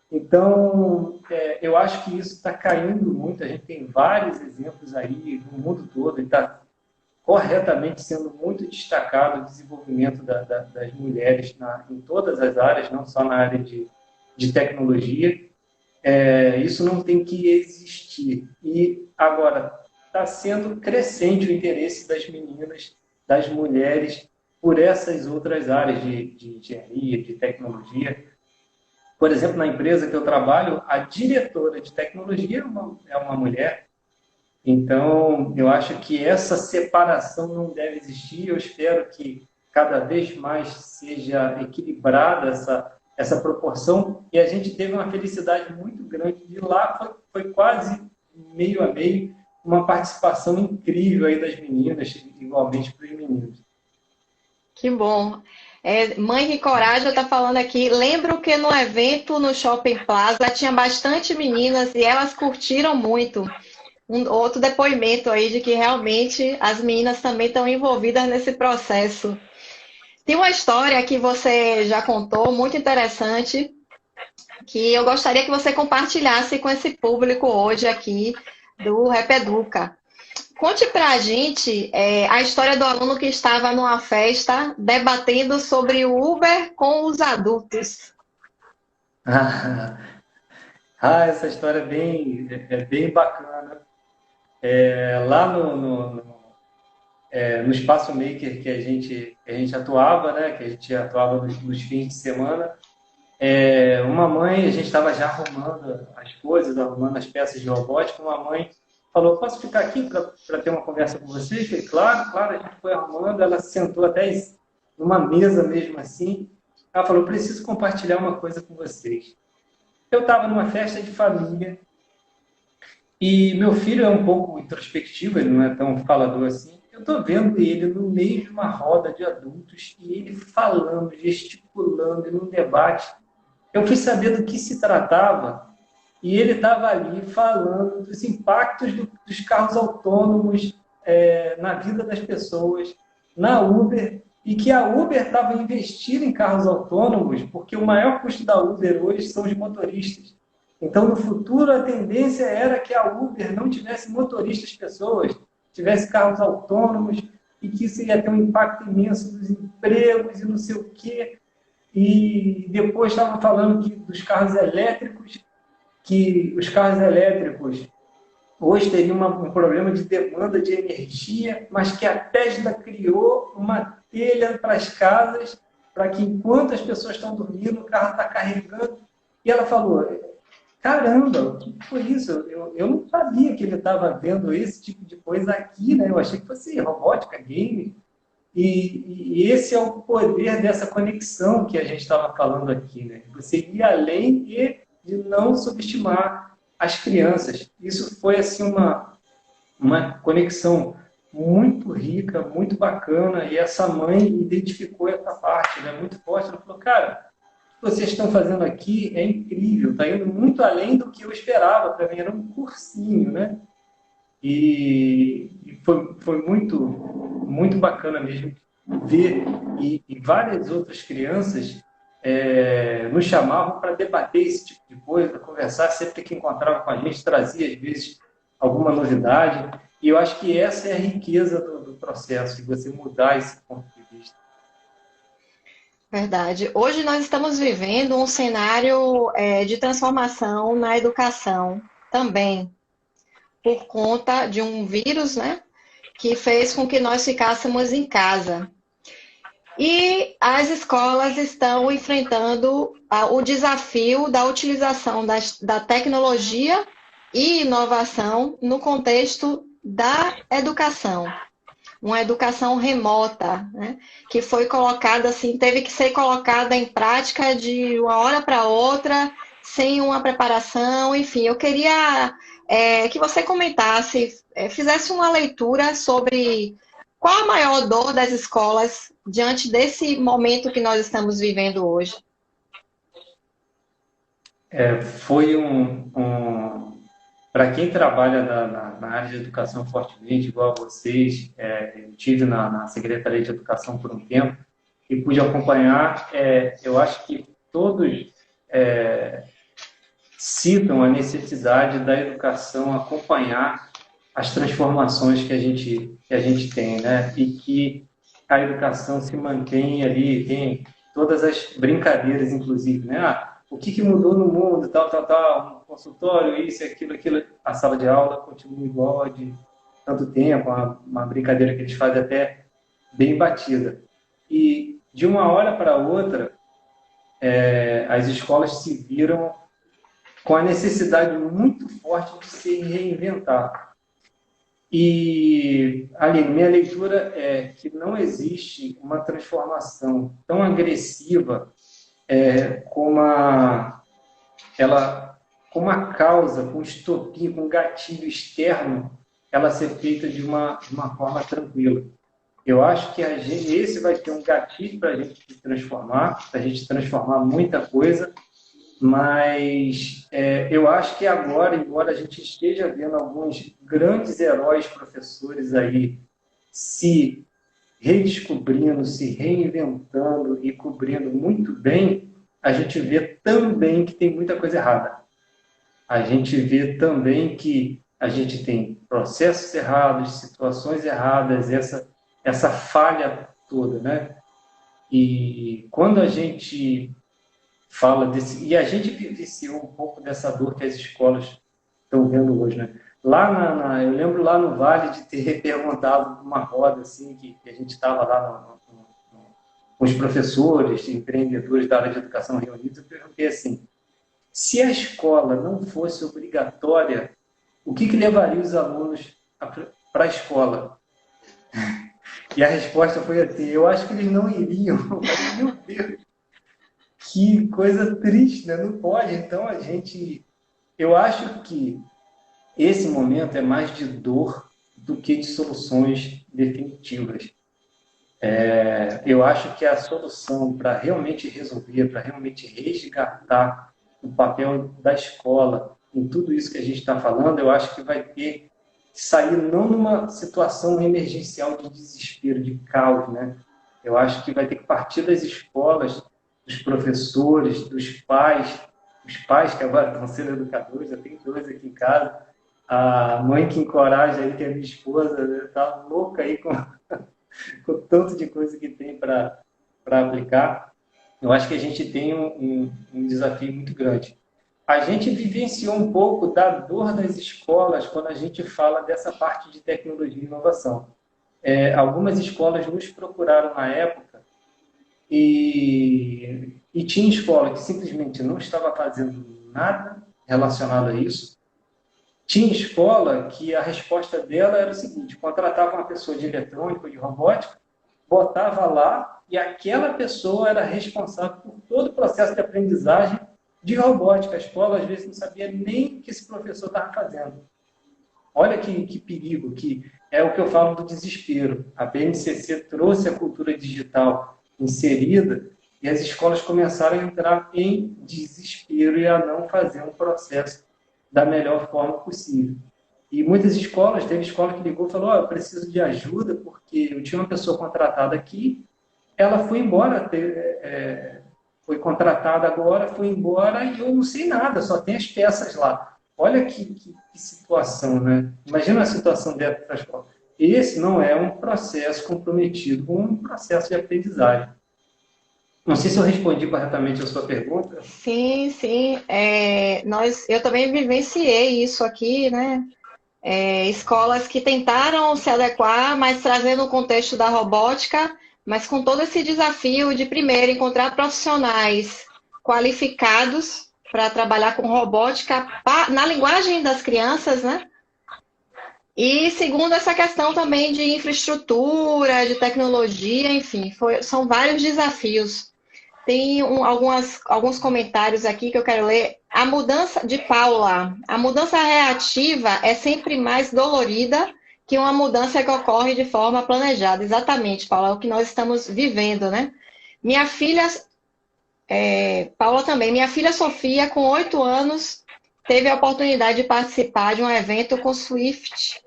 Então, eu acho que isso está caindo muito. A gente tem vários exemplos aí no mundo todo e está corretamente sendo muito destacado o desenvolvimento das mulheres em todas as áreas, não só na área de tecnologia. Isso não tem que existir. E agora está sendo crescente o interesse das meninas, das mulheres, por essas outras áreas de engenharia, de tecnologia. Por exemplo, na empresa que eu trabalho, a diretora de tecnologia é uma mulher. Então, eu acho que essa separação não deve existir. Eu espero que cada vez mais seja equilibrada essa proporção. E a gente teve uma felicidade muito grande de lá, foi quase meio a meio, uma participação incrível aí das meninas, igualmente para os meninos.
Que bom. Mãe que coragem está falando aqui. Lembro que no evento no Shopping Plaza tinha bastante meninas e elas curtiram muito. Outro depoimento aí de que realmente as meninas também estão envolvidas nesse processo. Tem uma história que você já contou, muito interessante, que eu gostaria que você compartilhasse com esse público hoje aqui do Repeduca. Conte para a gente a história do aluno que estava numa festa debatendo sobre o Uber com os adultos.
Essa história é bem bacana. Lá no Espaço Maker que a gente atuava, né, que a gente atuava nos fins de semana, uma mãe, a gente estava já arrumando as coisas, arrumando as peças de robótica, uma mãe falou, posso ficar aqui para ter uma conversa com vocês? Eu falei, claro, a gente foi arrumando, ela sentou até numa mesa mesmo assim, Ela falou, preciso compartilhar uma coisa com vocês. Eu estava numa festa de família e meu filho é um pouco introspectivo, ele não é tão falador assim. Eu estou vendo ele no meio de uma roda de adultos e ele falando, gesticulando, e num debate. Eu fui saber do que se tratava e ele estava ali falando dos impactos dos carros autônomos na vida das pessoas, na Uber, e que a Uber estava investindo em carros autônomos porque o maior custo da Uber hoje são os motoristas. Então, no futuro, a tendência era que a Uber não tivesse motoristas pessoas, tivesse carros autônomos e que isso ia ter um impacto imenso nos empregos e não sei o quê. E depois estavam falando dos carros elétricos, que os carros elétricos hoje teriam um problema de demanda de energia, mas que a Tesla criou uma telha para as casas, para que enquanto as pessoas estão dormindo, o carro está carregando. E ela falou, caramba, o que foi isso? Eu não sabia que ele estava vendo esse tipo de coisa aqui, né? Eu achei que fosse robótica, game. E esse é o poder dessa conexão que a gente estava falando aqui, né? Você ir além e de não subestimar as crianças. Isso foi assim uma conexão muito rica, muito bacana, e essa mãe identificou essa parte, né? Muito forte. Ela falou, cara, o que vocês estão fazendo aqui é incrível, está indo muito além do que eu esperava. Para mim era um cursinho, né? E foi muito bacana mesmo ver, e várias outras crianças nos chamavam para debater esse tipo de coisa, para conversar, sempre que encontrava com a gente, trazia às vezes alguma novidade, e eu acho que essa é a riqueza do processo, de você mudar esse ponto de vista.
Verdade. Hoje nós estamos vivendo um cenário de transformação na educação também, por conta de um vírus, né, que fez com que nós ficássemos em casa. E as escolas estão enfrentando o desafio da utilização da tecnologia e inovação no contexto da educação. Uma educação remota, né, que foi colocada assim, teve que ser colocada em prática de uma hora para outra, sem uma preparação, enfim. Eu queria que você comentasse, fizesse uma leitura sobre qual a maior dor das escolas diante desse momento que nós estamos vivendo hoje.
Foi para quem trabalha na área de educação fortemente, igual a vocês, eu estive na Secretaria de Educação por um tempo e pude acompanhar. Eu acho que todos citam a necessidade da educação acompanhar as transformações que a gente tem, né? E que a educação se mantém ali, tem todas as brincadeiras, inclusive, né? O que mudou no mundo, tal, um consultório, isso, aquilo, a sala de aula continua igual de tanto tempo, uma brincadeira que eles fazem até bem batida. E de uma hora para outra, as escolas se viram com a necessidade muito forte de se reinventar. E, Aline, minha leitura é que não existe uma transformação tão agressiva como a causa, com estopim, com gatilho externo, ela ser feita de uma forma tranquila. Eu acho que esse vai ter um gatilho para a gente se transformar, para a gente transformar muita coisa, mas eu acho que agora, embora a gente esteja vendo alguns grandes heróis professores aí se redescobrindo, se reinventando e cobrindo muito bem, a gente vê também que tem muita coisa errada. A gente vê também que a gente tem processos errados, situações erradas, essa falha toda, né? E quando a gente fala desse... E a gente vivenciou um pouco dessa dor que as escolas estão vendo hoje, né? Eu lembro lá no Vale de ter perguntado numa roda assim, que a gente estava lá com os professores, empreendedores da área de educação reunidos, eu perguntei assim, se a escola não fosse obrigatória, o que levaria os alunos para a escola? E a resposta foi assim, eu acho que eles não iriam. Meu Deus, Que coisa triste, né? Não pode. Então, eu acho que esse momento é mais de dor do que de soluções definitivas. Eu acho que a solução para realmente resolver, para realmente resgatar o papel da escola em tudo isso que a gente está falando, eu acho que vai ter que sair não numa situação emergencial de desespero, de caos, né? Eu acho que vai ter que partir das escolas, dos professores, dos pais, os pais que agora estão sendo educadores, eu tenho dois aqui em casa, a mãe que encoraja aí, que é a minha esposa, está louca aí com o tanto de coisa que tem para aplicar. Eu acho que a gente tem um desafio muito grande. A gente vivenciou um pouco da dor das escolas quando a gente fala dessa parte de tecnologia e inovação. Algumas escolas nos procuraram na época e tinha escola que simplesmente não estava fazendo nada relacionado a isso. Tinha escola que a resposta dela era o seguinte: contratava uma pessoa de eletrônica ou de robótica, botava lá e aquela pessoa era responsável por todo o processo de aprendizagem de robótica. A escola, às vezes, não sabia nem o que esse professor estava fazendo. Olha que perigo, que é o que eu falo do desespero. A BNCC trouxe a cultura digital inserida e as escolas começaram a entrar em desespero e a não fazer um processo da melhor forma possível. E muitas escolas, teve escola que ligou e falou: eu preciso de ajuda porque eu tinha uma pessoa contratada aqui, ela foi embora, foi contratada agora, foi embora e eu não sei nada, só tem as peças lá. Olha que situação, né? Imagina a situação dentro da escola. Esse não é um processo comprometido com um processo de aprendizagem. Não sei se eu respondi corretamente a sua pergunta.
Sim, sim. Eu também vivenciei isso aqui, né? Escolas que tentaram se adequar, mas trazendo o contexto da robótica, mas com todo esse desafio de, primeiro, encontrar profissionais qualificados para trabalhar com robótica na linguagem das crianças, né? E segundo, essa questão também de infraestrutura, de tecnologia, enfim, são vários desafios. Tem alguns comentários aqui que eu quero ler. A mudança de Paula. A mudança reativa é sempre mais dolorida que uma mudança que ocorre de forma planejada. Exatamente, Paula, é o que nós estamos vivendo, né? Minha filha, Paula também, minha filha Sofia, com 8 anos, teve a oportunidade de participar de um evento com Swift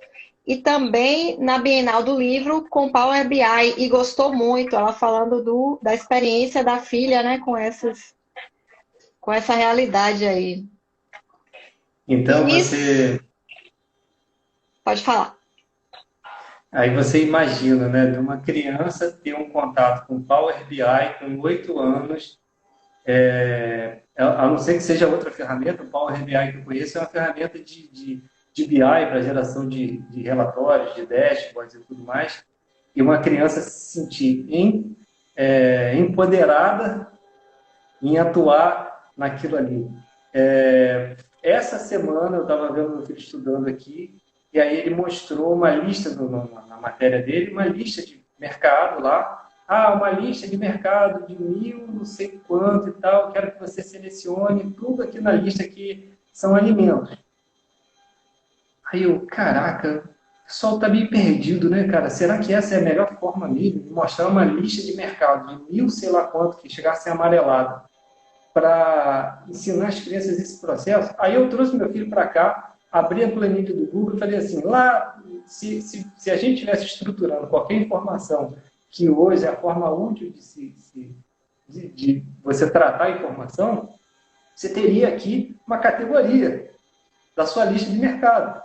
e também na Bienal do Livro com Power BI e gostou muito, ela falando da experiência da filha, né, com essa realidade aí.
Então
Pode falar.
Aí você imagina, né, de uma criança ter um contato com Power BI com 8 anos, a não ser que seja outra ferramenta, o Power BI que eu conheço é uma ferramenta de BI para geração de relatórios, de dashboards e tudo mais, e uma criança se sentir empoderada em atuar naquilo ali. Essa semana eu estava vendo meu filho estudando aqui, e aí ele mostrou uma lista na matéria dele, uma lista de mercado lá. Uma lista de mercado de 1.000, não sei quanto e tal, quero que você selecione tudo aqui na lista que são alimentos. Aí eu, caraca, o pessoal tá meio perdido, né, cara? Será que essa é a melhor forma mesmo de mostrar uma lista de mercado de 1.000, sei lá quanto, que chegasse amarelado, para ensinar as crianças esse processo? Aí eu trouxe meu filho para cá, abri a planilha do Google e falei assim, lá, se a gente estivesse estruturando qualquer informação, que hoje é a forma útil de você tratar a informação, você teria aqui uma categoria da sua lista de mercado.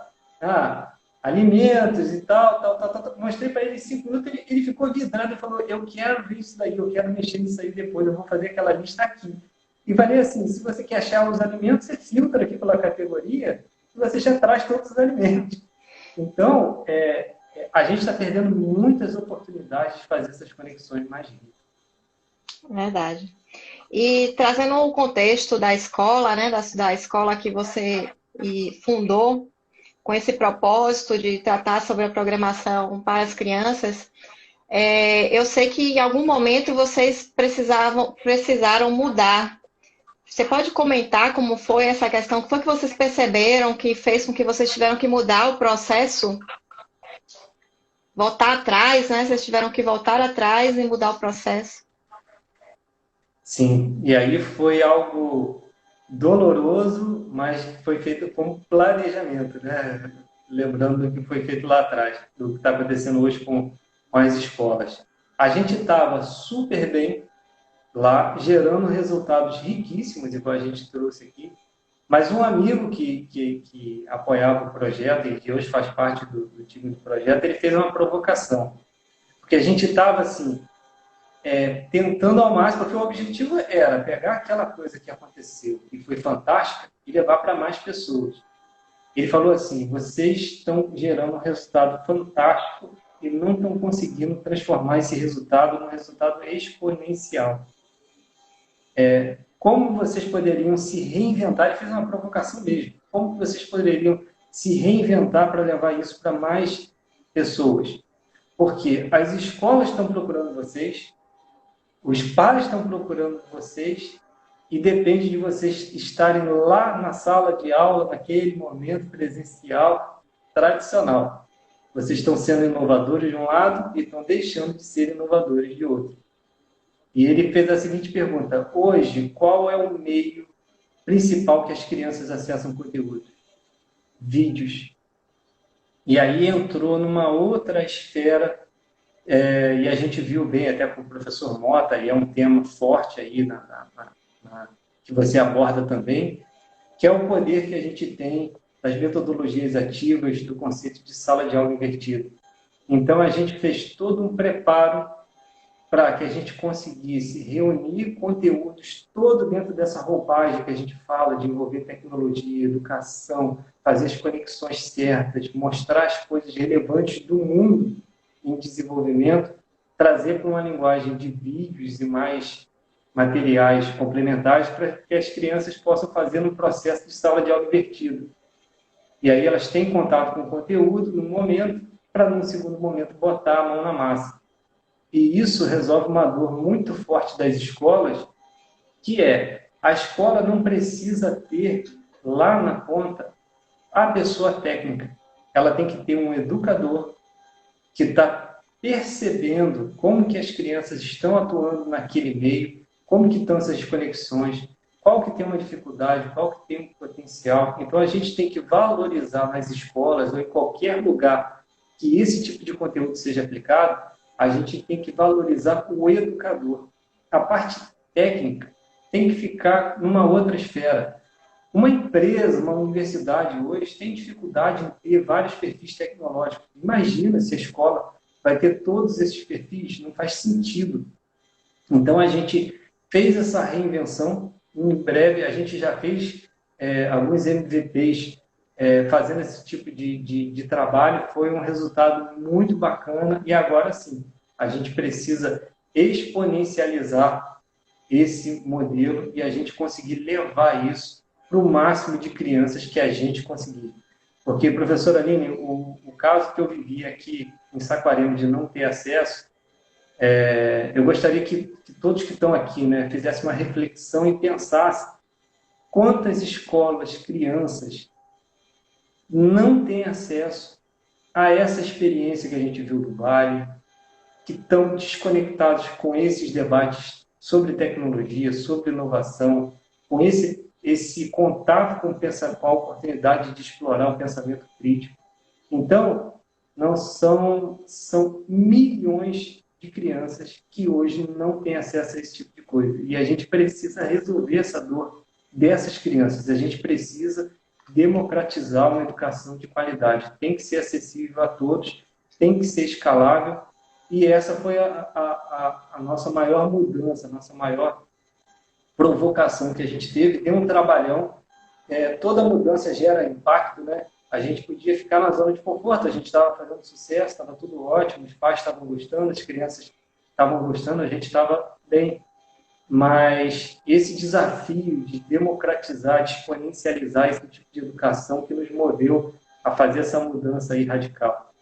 Alimentos e tal. Mostrei para ele em 5 minutos, ele ficou vidrado e falou, eu quero ver isso daí, eu quero mexer nisso aí depois, eu vou fazer aquela lista aqui. E falei assim, se você quer achar os alimentos, você filtra aqui pela categoria e você já traz todos os alimentos. Então, a gente está perdendo muitas oportunidades de fazer essas conexões mais ricas.
Verdade. E trazendo o contexto da escola, né, da escola que você fundou, com esse propósito de tratar sobre a programação para as crianças, Eu sei que em algum momento vocês precisaram mudar. Você pode comentar como foi essa questão? O que foi que vocês perceberam que fez com que vocês tiveram que mudar o processo? Voltar atrás, né? Vocês tiveram que voltar atrás e mudar o processo.
Sim, e aí foi algo doloroso, mas foi feito com planejamento, né? Lembrando do que foi feito lá atrás, do que está acontecendo hoje com as escolas. A gente estava super bem lá, gerando resultados riquíssimos, igual a gente trouxe aqui, mas um amigo que apoiava o projeto e que hoje faz parte do time do projeto, ele fez uma provocação, porque a gente estava assim, tentando ao máximo, porque o objetivo era pegar aquela coisa que aconteceu e foi fantástica e levar para mais pessoas. Ele falou assim: vocês estão gerando um resultado fantástico e não estão conseguindo transformar esse resultado num resultado exponencial. Como vocês poderiam se reinventar? Ele fez uma provocação mesmo. Como vocês poderiam se reinventar para levar isso para mais pessoas? Porque as escolas estão procurando vocês, os pais estão procurando vocês e depende de vocês estarem lá na sala de aula, naquele momento presencial tradicional. Vocês estão sendo inovadores de um lado e estão deixando de ser inovadores de outro. E ele fez a seguinte pergunta: hoje, qual é o meio principal que as crianças acessam conteúdo? Vídeos. E aí entrou numa outra esfera, e a gente viu bem até com o professor Mota, e é um tema forte aí que você aborda também, que é o poder que a gente tem das metodologias ativas do conceito de sala de aula invertida. Então, a gente fez todo um preparo para que a gente conseguisse reunir conteúdos todo dentro dessa roupagem que a gente fala de envolver tecnologia, educação, fazer as conexões certas, mostrar as coisas relevantes do mundo em desenvolvimento, trazer para uma linguagem de vídeos e mais materiais complementares para que as crianças possam fazer no processo de sala de aula invertido. E aí elas têm contato com o conteúdo no momento, para num segundo momento botar a mão na massa. E isso resolve uma dor muito forte das escolas, que a escola não precisa ter lá na ponta a pessoa técnica. Ela tem que ter um educador que está percebendo como que as crianças estão atuando naquele meio, como que estão essas conexões, qual que tem uma dificuldade, qual que tem um potencial. Então, a gente tem que valorizar nas escolas ou em qualquer lugar que esse tipo de conteúdo seja aplicado, a gente tem que valorizar o educador. A parte técnica tem que ficar numa outra esfera. Uma empresa, uma universidade hoje tem dificuldade em ter vários perfis tecnológicos. Imagina se a escola vai ter todos esses perfis, não faz sentido. Então, a gente fez essa reinvenção. Em breve, a gente já fez alguns MVPs fazendo esse tipo de trabalho. Foi um resultado muito bacana e agora sim, a gente precisa exponencializar esse modelo e a gente conseguir levar isso para o máximo de crianças que a gente conseguir. Porque, professora Aline, o caso que eu vivi aqui em Saquarema de não ter acesso, eu gostaria que todos que estão aqui, né, fizessem uma reflexão e pensassem quantas escolas, crianças não têm acesso a essa experiência que a gente viu do Vale, que estão desconectados com esses debates sobre tecnologia, sobre inovação, com esse contato com a oportunidade de explorar o pensamento crítico. Então, não são milhões de crianças que hoje não têm acesso a esse tipo de coisa. E a gente precisa resolver essa dor dessas crianças. A gente precisa democratizar uma educação de qualidade. Tem que ser acessível a todos, tem que ser escalável. E essa foi a nossa maior mudança, a nossa maior provocação que a gente teve. Tem um trabalhão, toda mudança gera impacto, né? A gente podia ficar na zona de conforto, a gente estava fazendo sucesso, estava tudo ótimo, os pais estavam gostando, as crianças estavam gostando, a gente estava bem. Mas esse desafio de democratizar, de exponencializar esse tipo de educação que nos moveu a fazer essa mudança aí radical.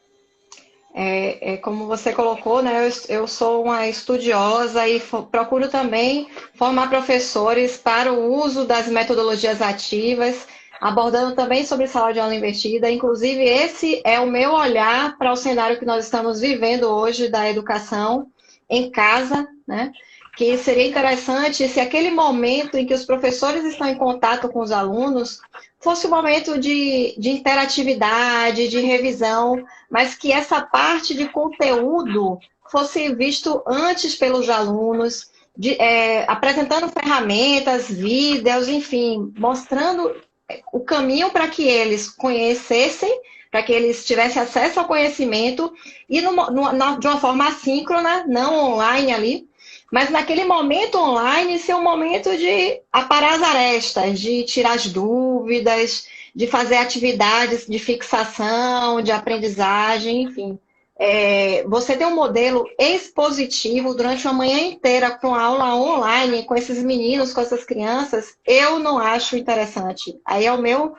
Como você colocou, né, eu sou uma estudiosa e procuro também formar professores para o uso das metodologias ativas, abordando também sobre salário de aula invertida. Inclusive, esse é o meu olhar para o cenário que nós estamos vivendo hoje da educação em casa, né? Que seria interessante se aquele momento em que os professores estão em contato com os alunos fosse um momento de interatividade, de revisão, mas que essa parte de conteúdo fosse visto antes pelos alunos, apresentando ferramentas, vídeos, enfim, mostrando o caminho para que eles conhecessem, para que eles tivessem acesso ao conhecimento e de uma forma assíncrona, não online ali, mas naquele momento online ser um momento de aparar as arestas, de tirar as dúvidas, de fazer atividades de fixação, de aprendizagem, enfim. Você tem um modelo expositivo durante uma manhã inteira com aula online, com esses meninos, com essas crianças, eu não acho interessante. Aí é o meu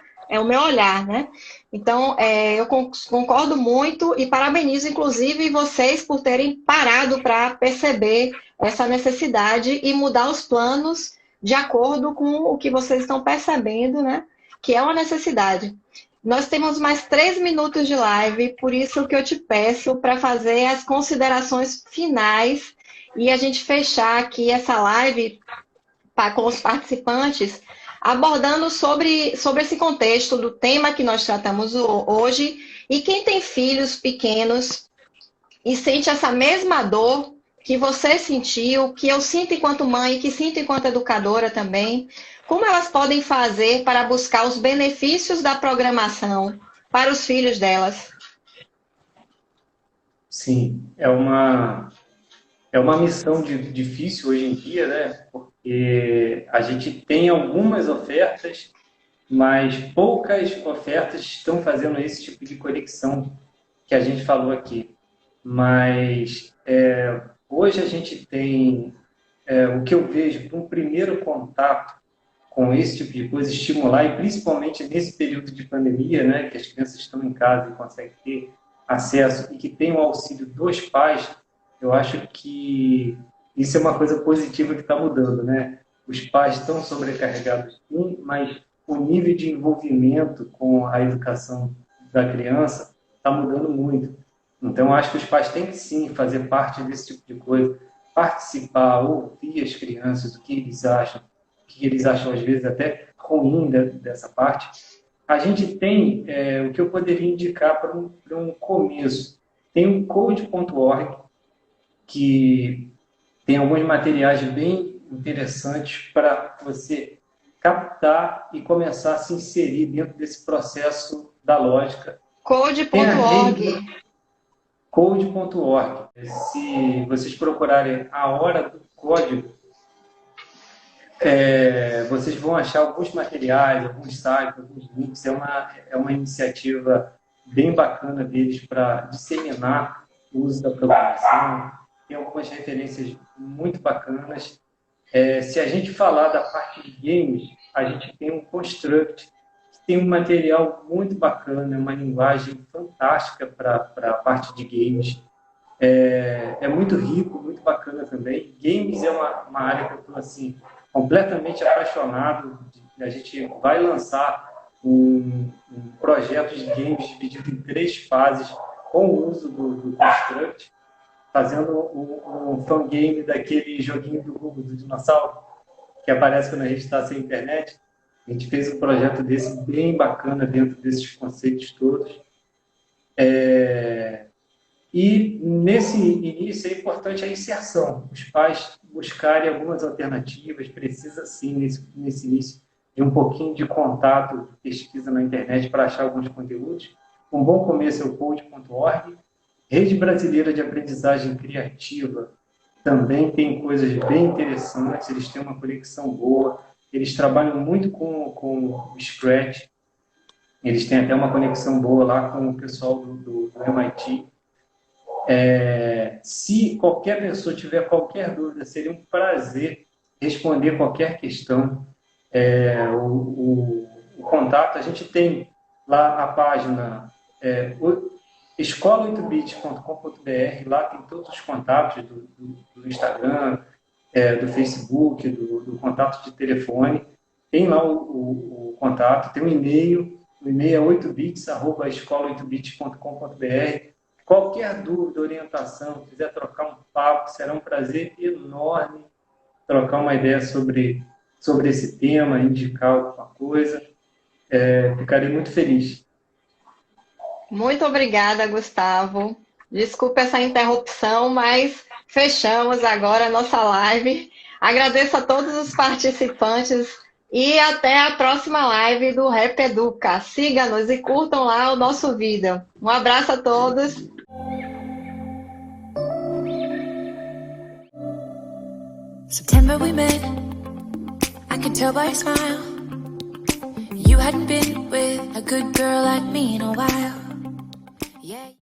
olhar, né? Então, eu concordo muito e parabenizo, inclusive, vocês por terem parado para perceber essa necessidade e mudar os planos de acordo com o que vocês estão percebendo, né? Que é uma necessidade. Nós temos mais 3 minutos de live, por isso que eu te peço para fazer as considerações finais e a gente fechar aqui essa live com os participantes, abordando sobre esse contexto do tema que nós tratamos hoje. E quem tem filhos pequenos e sente essa mesma dor que você sentiu, que eu sinto enquanto mãe, que sinto enquanto educadora também, como elas podem fazer para buscar os benefícios da programação para os filhos delas?
Sim, é uma missão difícil hoje em dia, né? Porque a gente tem algumas ofertas, mas poucas ofertas estão fazendo esse tipo de conexão que a gente falou aqui. Mas hoje a gente tem o que eu vejo para um primeiro contato com esse tipo de coisa, estimular, e principalmente nesse período de pandemia, né, que as crianças estão em casa e conseguem ter acesso e que tem o auxílio dos pais, eu acho que isso é uma coisa positiva que está mudando, né? Os pais estão sobrecarregados, sim, mas o nível de envolvimento com a educação da criança está mudando muito. Então, eu acho que os pais têm que, sim, fazer parte desse tipo de coisa, participar, ouvir as crianças, o que eles acham às vezes até ruim dessa parte. A gente tem o que eu poderia indicar para um começo. Tem o code.org, que tem alguns materiais bem interessantes para você captar e começar a se inserir dentro desse processo da lógica.
Code.org.
Code.org. Se vocês procurarem a hora do código, vocês vão achar alguns materiais, alguns sites, alguns links. É uma iniciativa bem bacana deles para disseminar o uso da programação. Tem algumas referências muito bacanas. Se a gente falar da parte de games, a gente tem um Construct, que tem um material muito bacana, uma linguagem fantástica para a parte de games. É muito rico, muito bacana também. Games é uma área que eu estou assim, completamente apaixonado. A gente vai lançar um projeto de games dividido em 3 fases com o uso do Construct, fazendo um fangame daquele joguinho do Google, do dinossauro, que aparece quando a gente está sem internet. A gente fez um projeto desse bem bacana dentro desses conceitos todos. E nesse início é importante a inserção. Os pais buscarem algumas alternativas, precisa sim, nesse início, de um pouquinho de contato, pesquisa na internet para achar alguns conteúdos. Um bom começo é o code.org. Rede Brasileira de Aprendizagem Criativa também tem coisas bem interessantes, eles têm uma conexão boa, eles trabalham muito com o Scratch, eles têm até uma conexão boa lá com o pessoal do MIT. Se qualquer pessoa tiver qualquer dúvida, seria um prazer responder qualquer questão. O contato, a gente tem lá a página escola8bit.com.br, lá tem todos os contatos do Instagram, do Facebook, do contato de telefone. Tem lá o contato, tem um e-mail, o e-mail é 8bits@escola8bits.com.br. Qualquer dúvida, orientação, quiser trocar um papo, será um prazer enorme trocar uma ideia sobre esse tema, indicar alguma coisa. Ficarei muito feliz.
Muito obrigada, Gustavo. Desculpa essa interrupção, mas fechamos agora a nossa live. Agradeço a todos os participantes e até a próxima live do Rap Educa. Siga-nos e curtam lá o nosso vídeo. Um abraço a todos.
September we met, I could tell by your smile. You hadn't been with a good girl like me in a while. Yeah.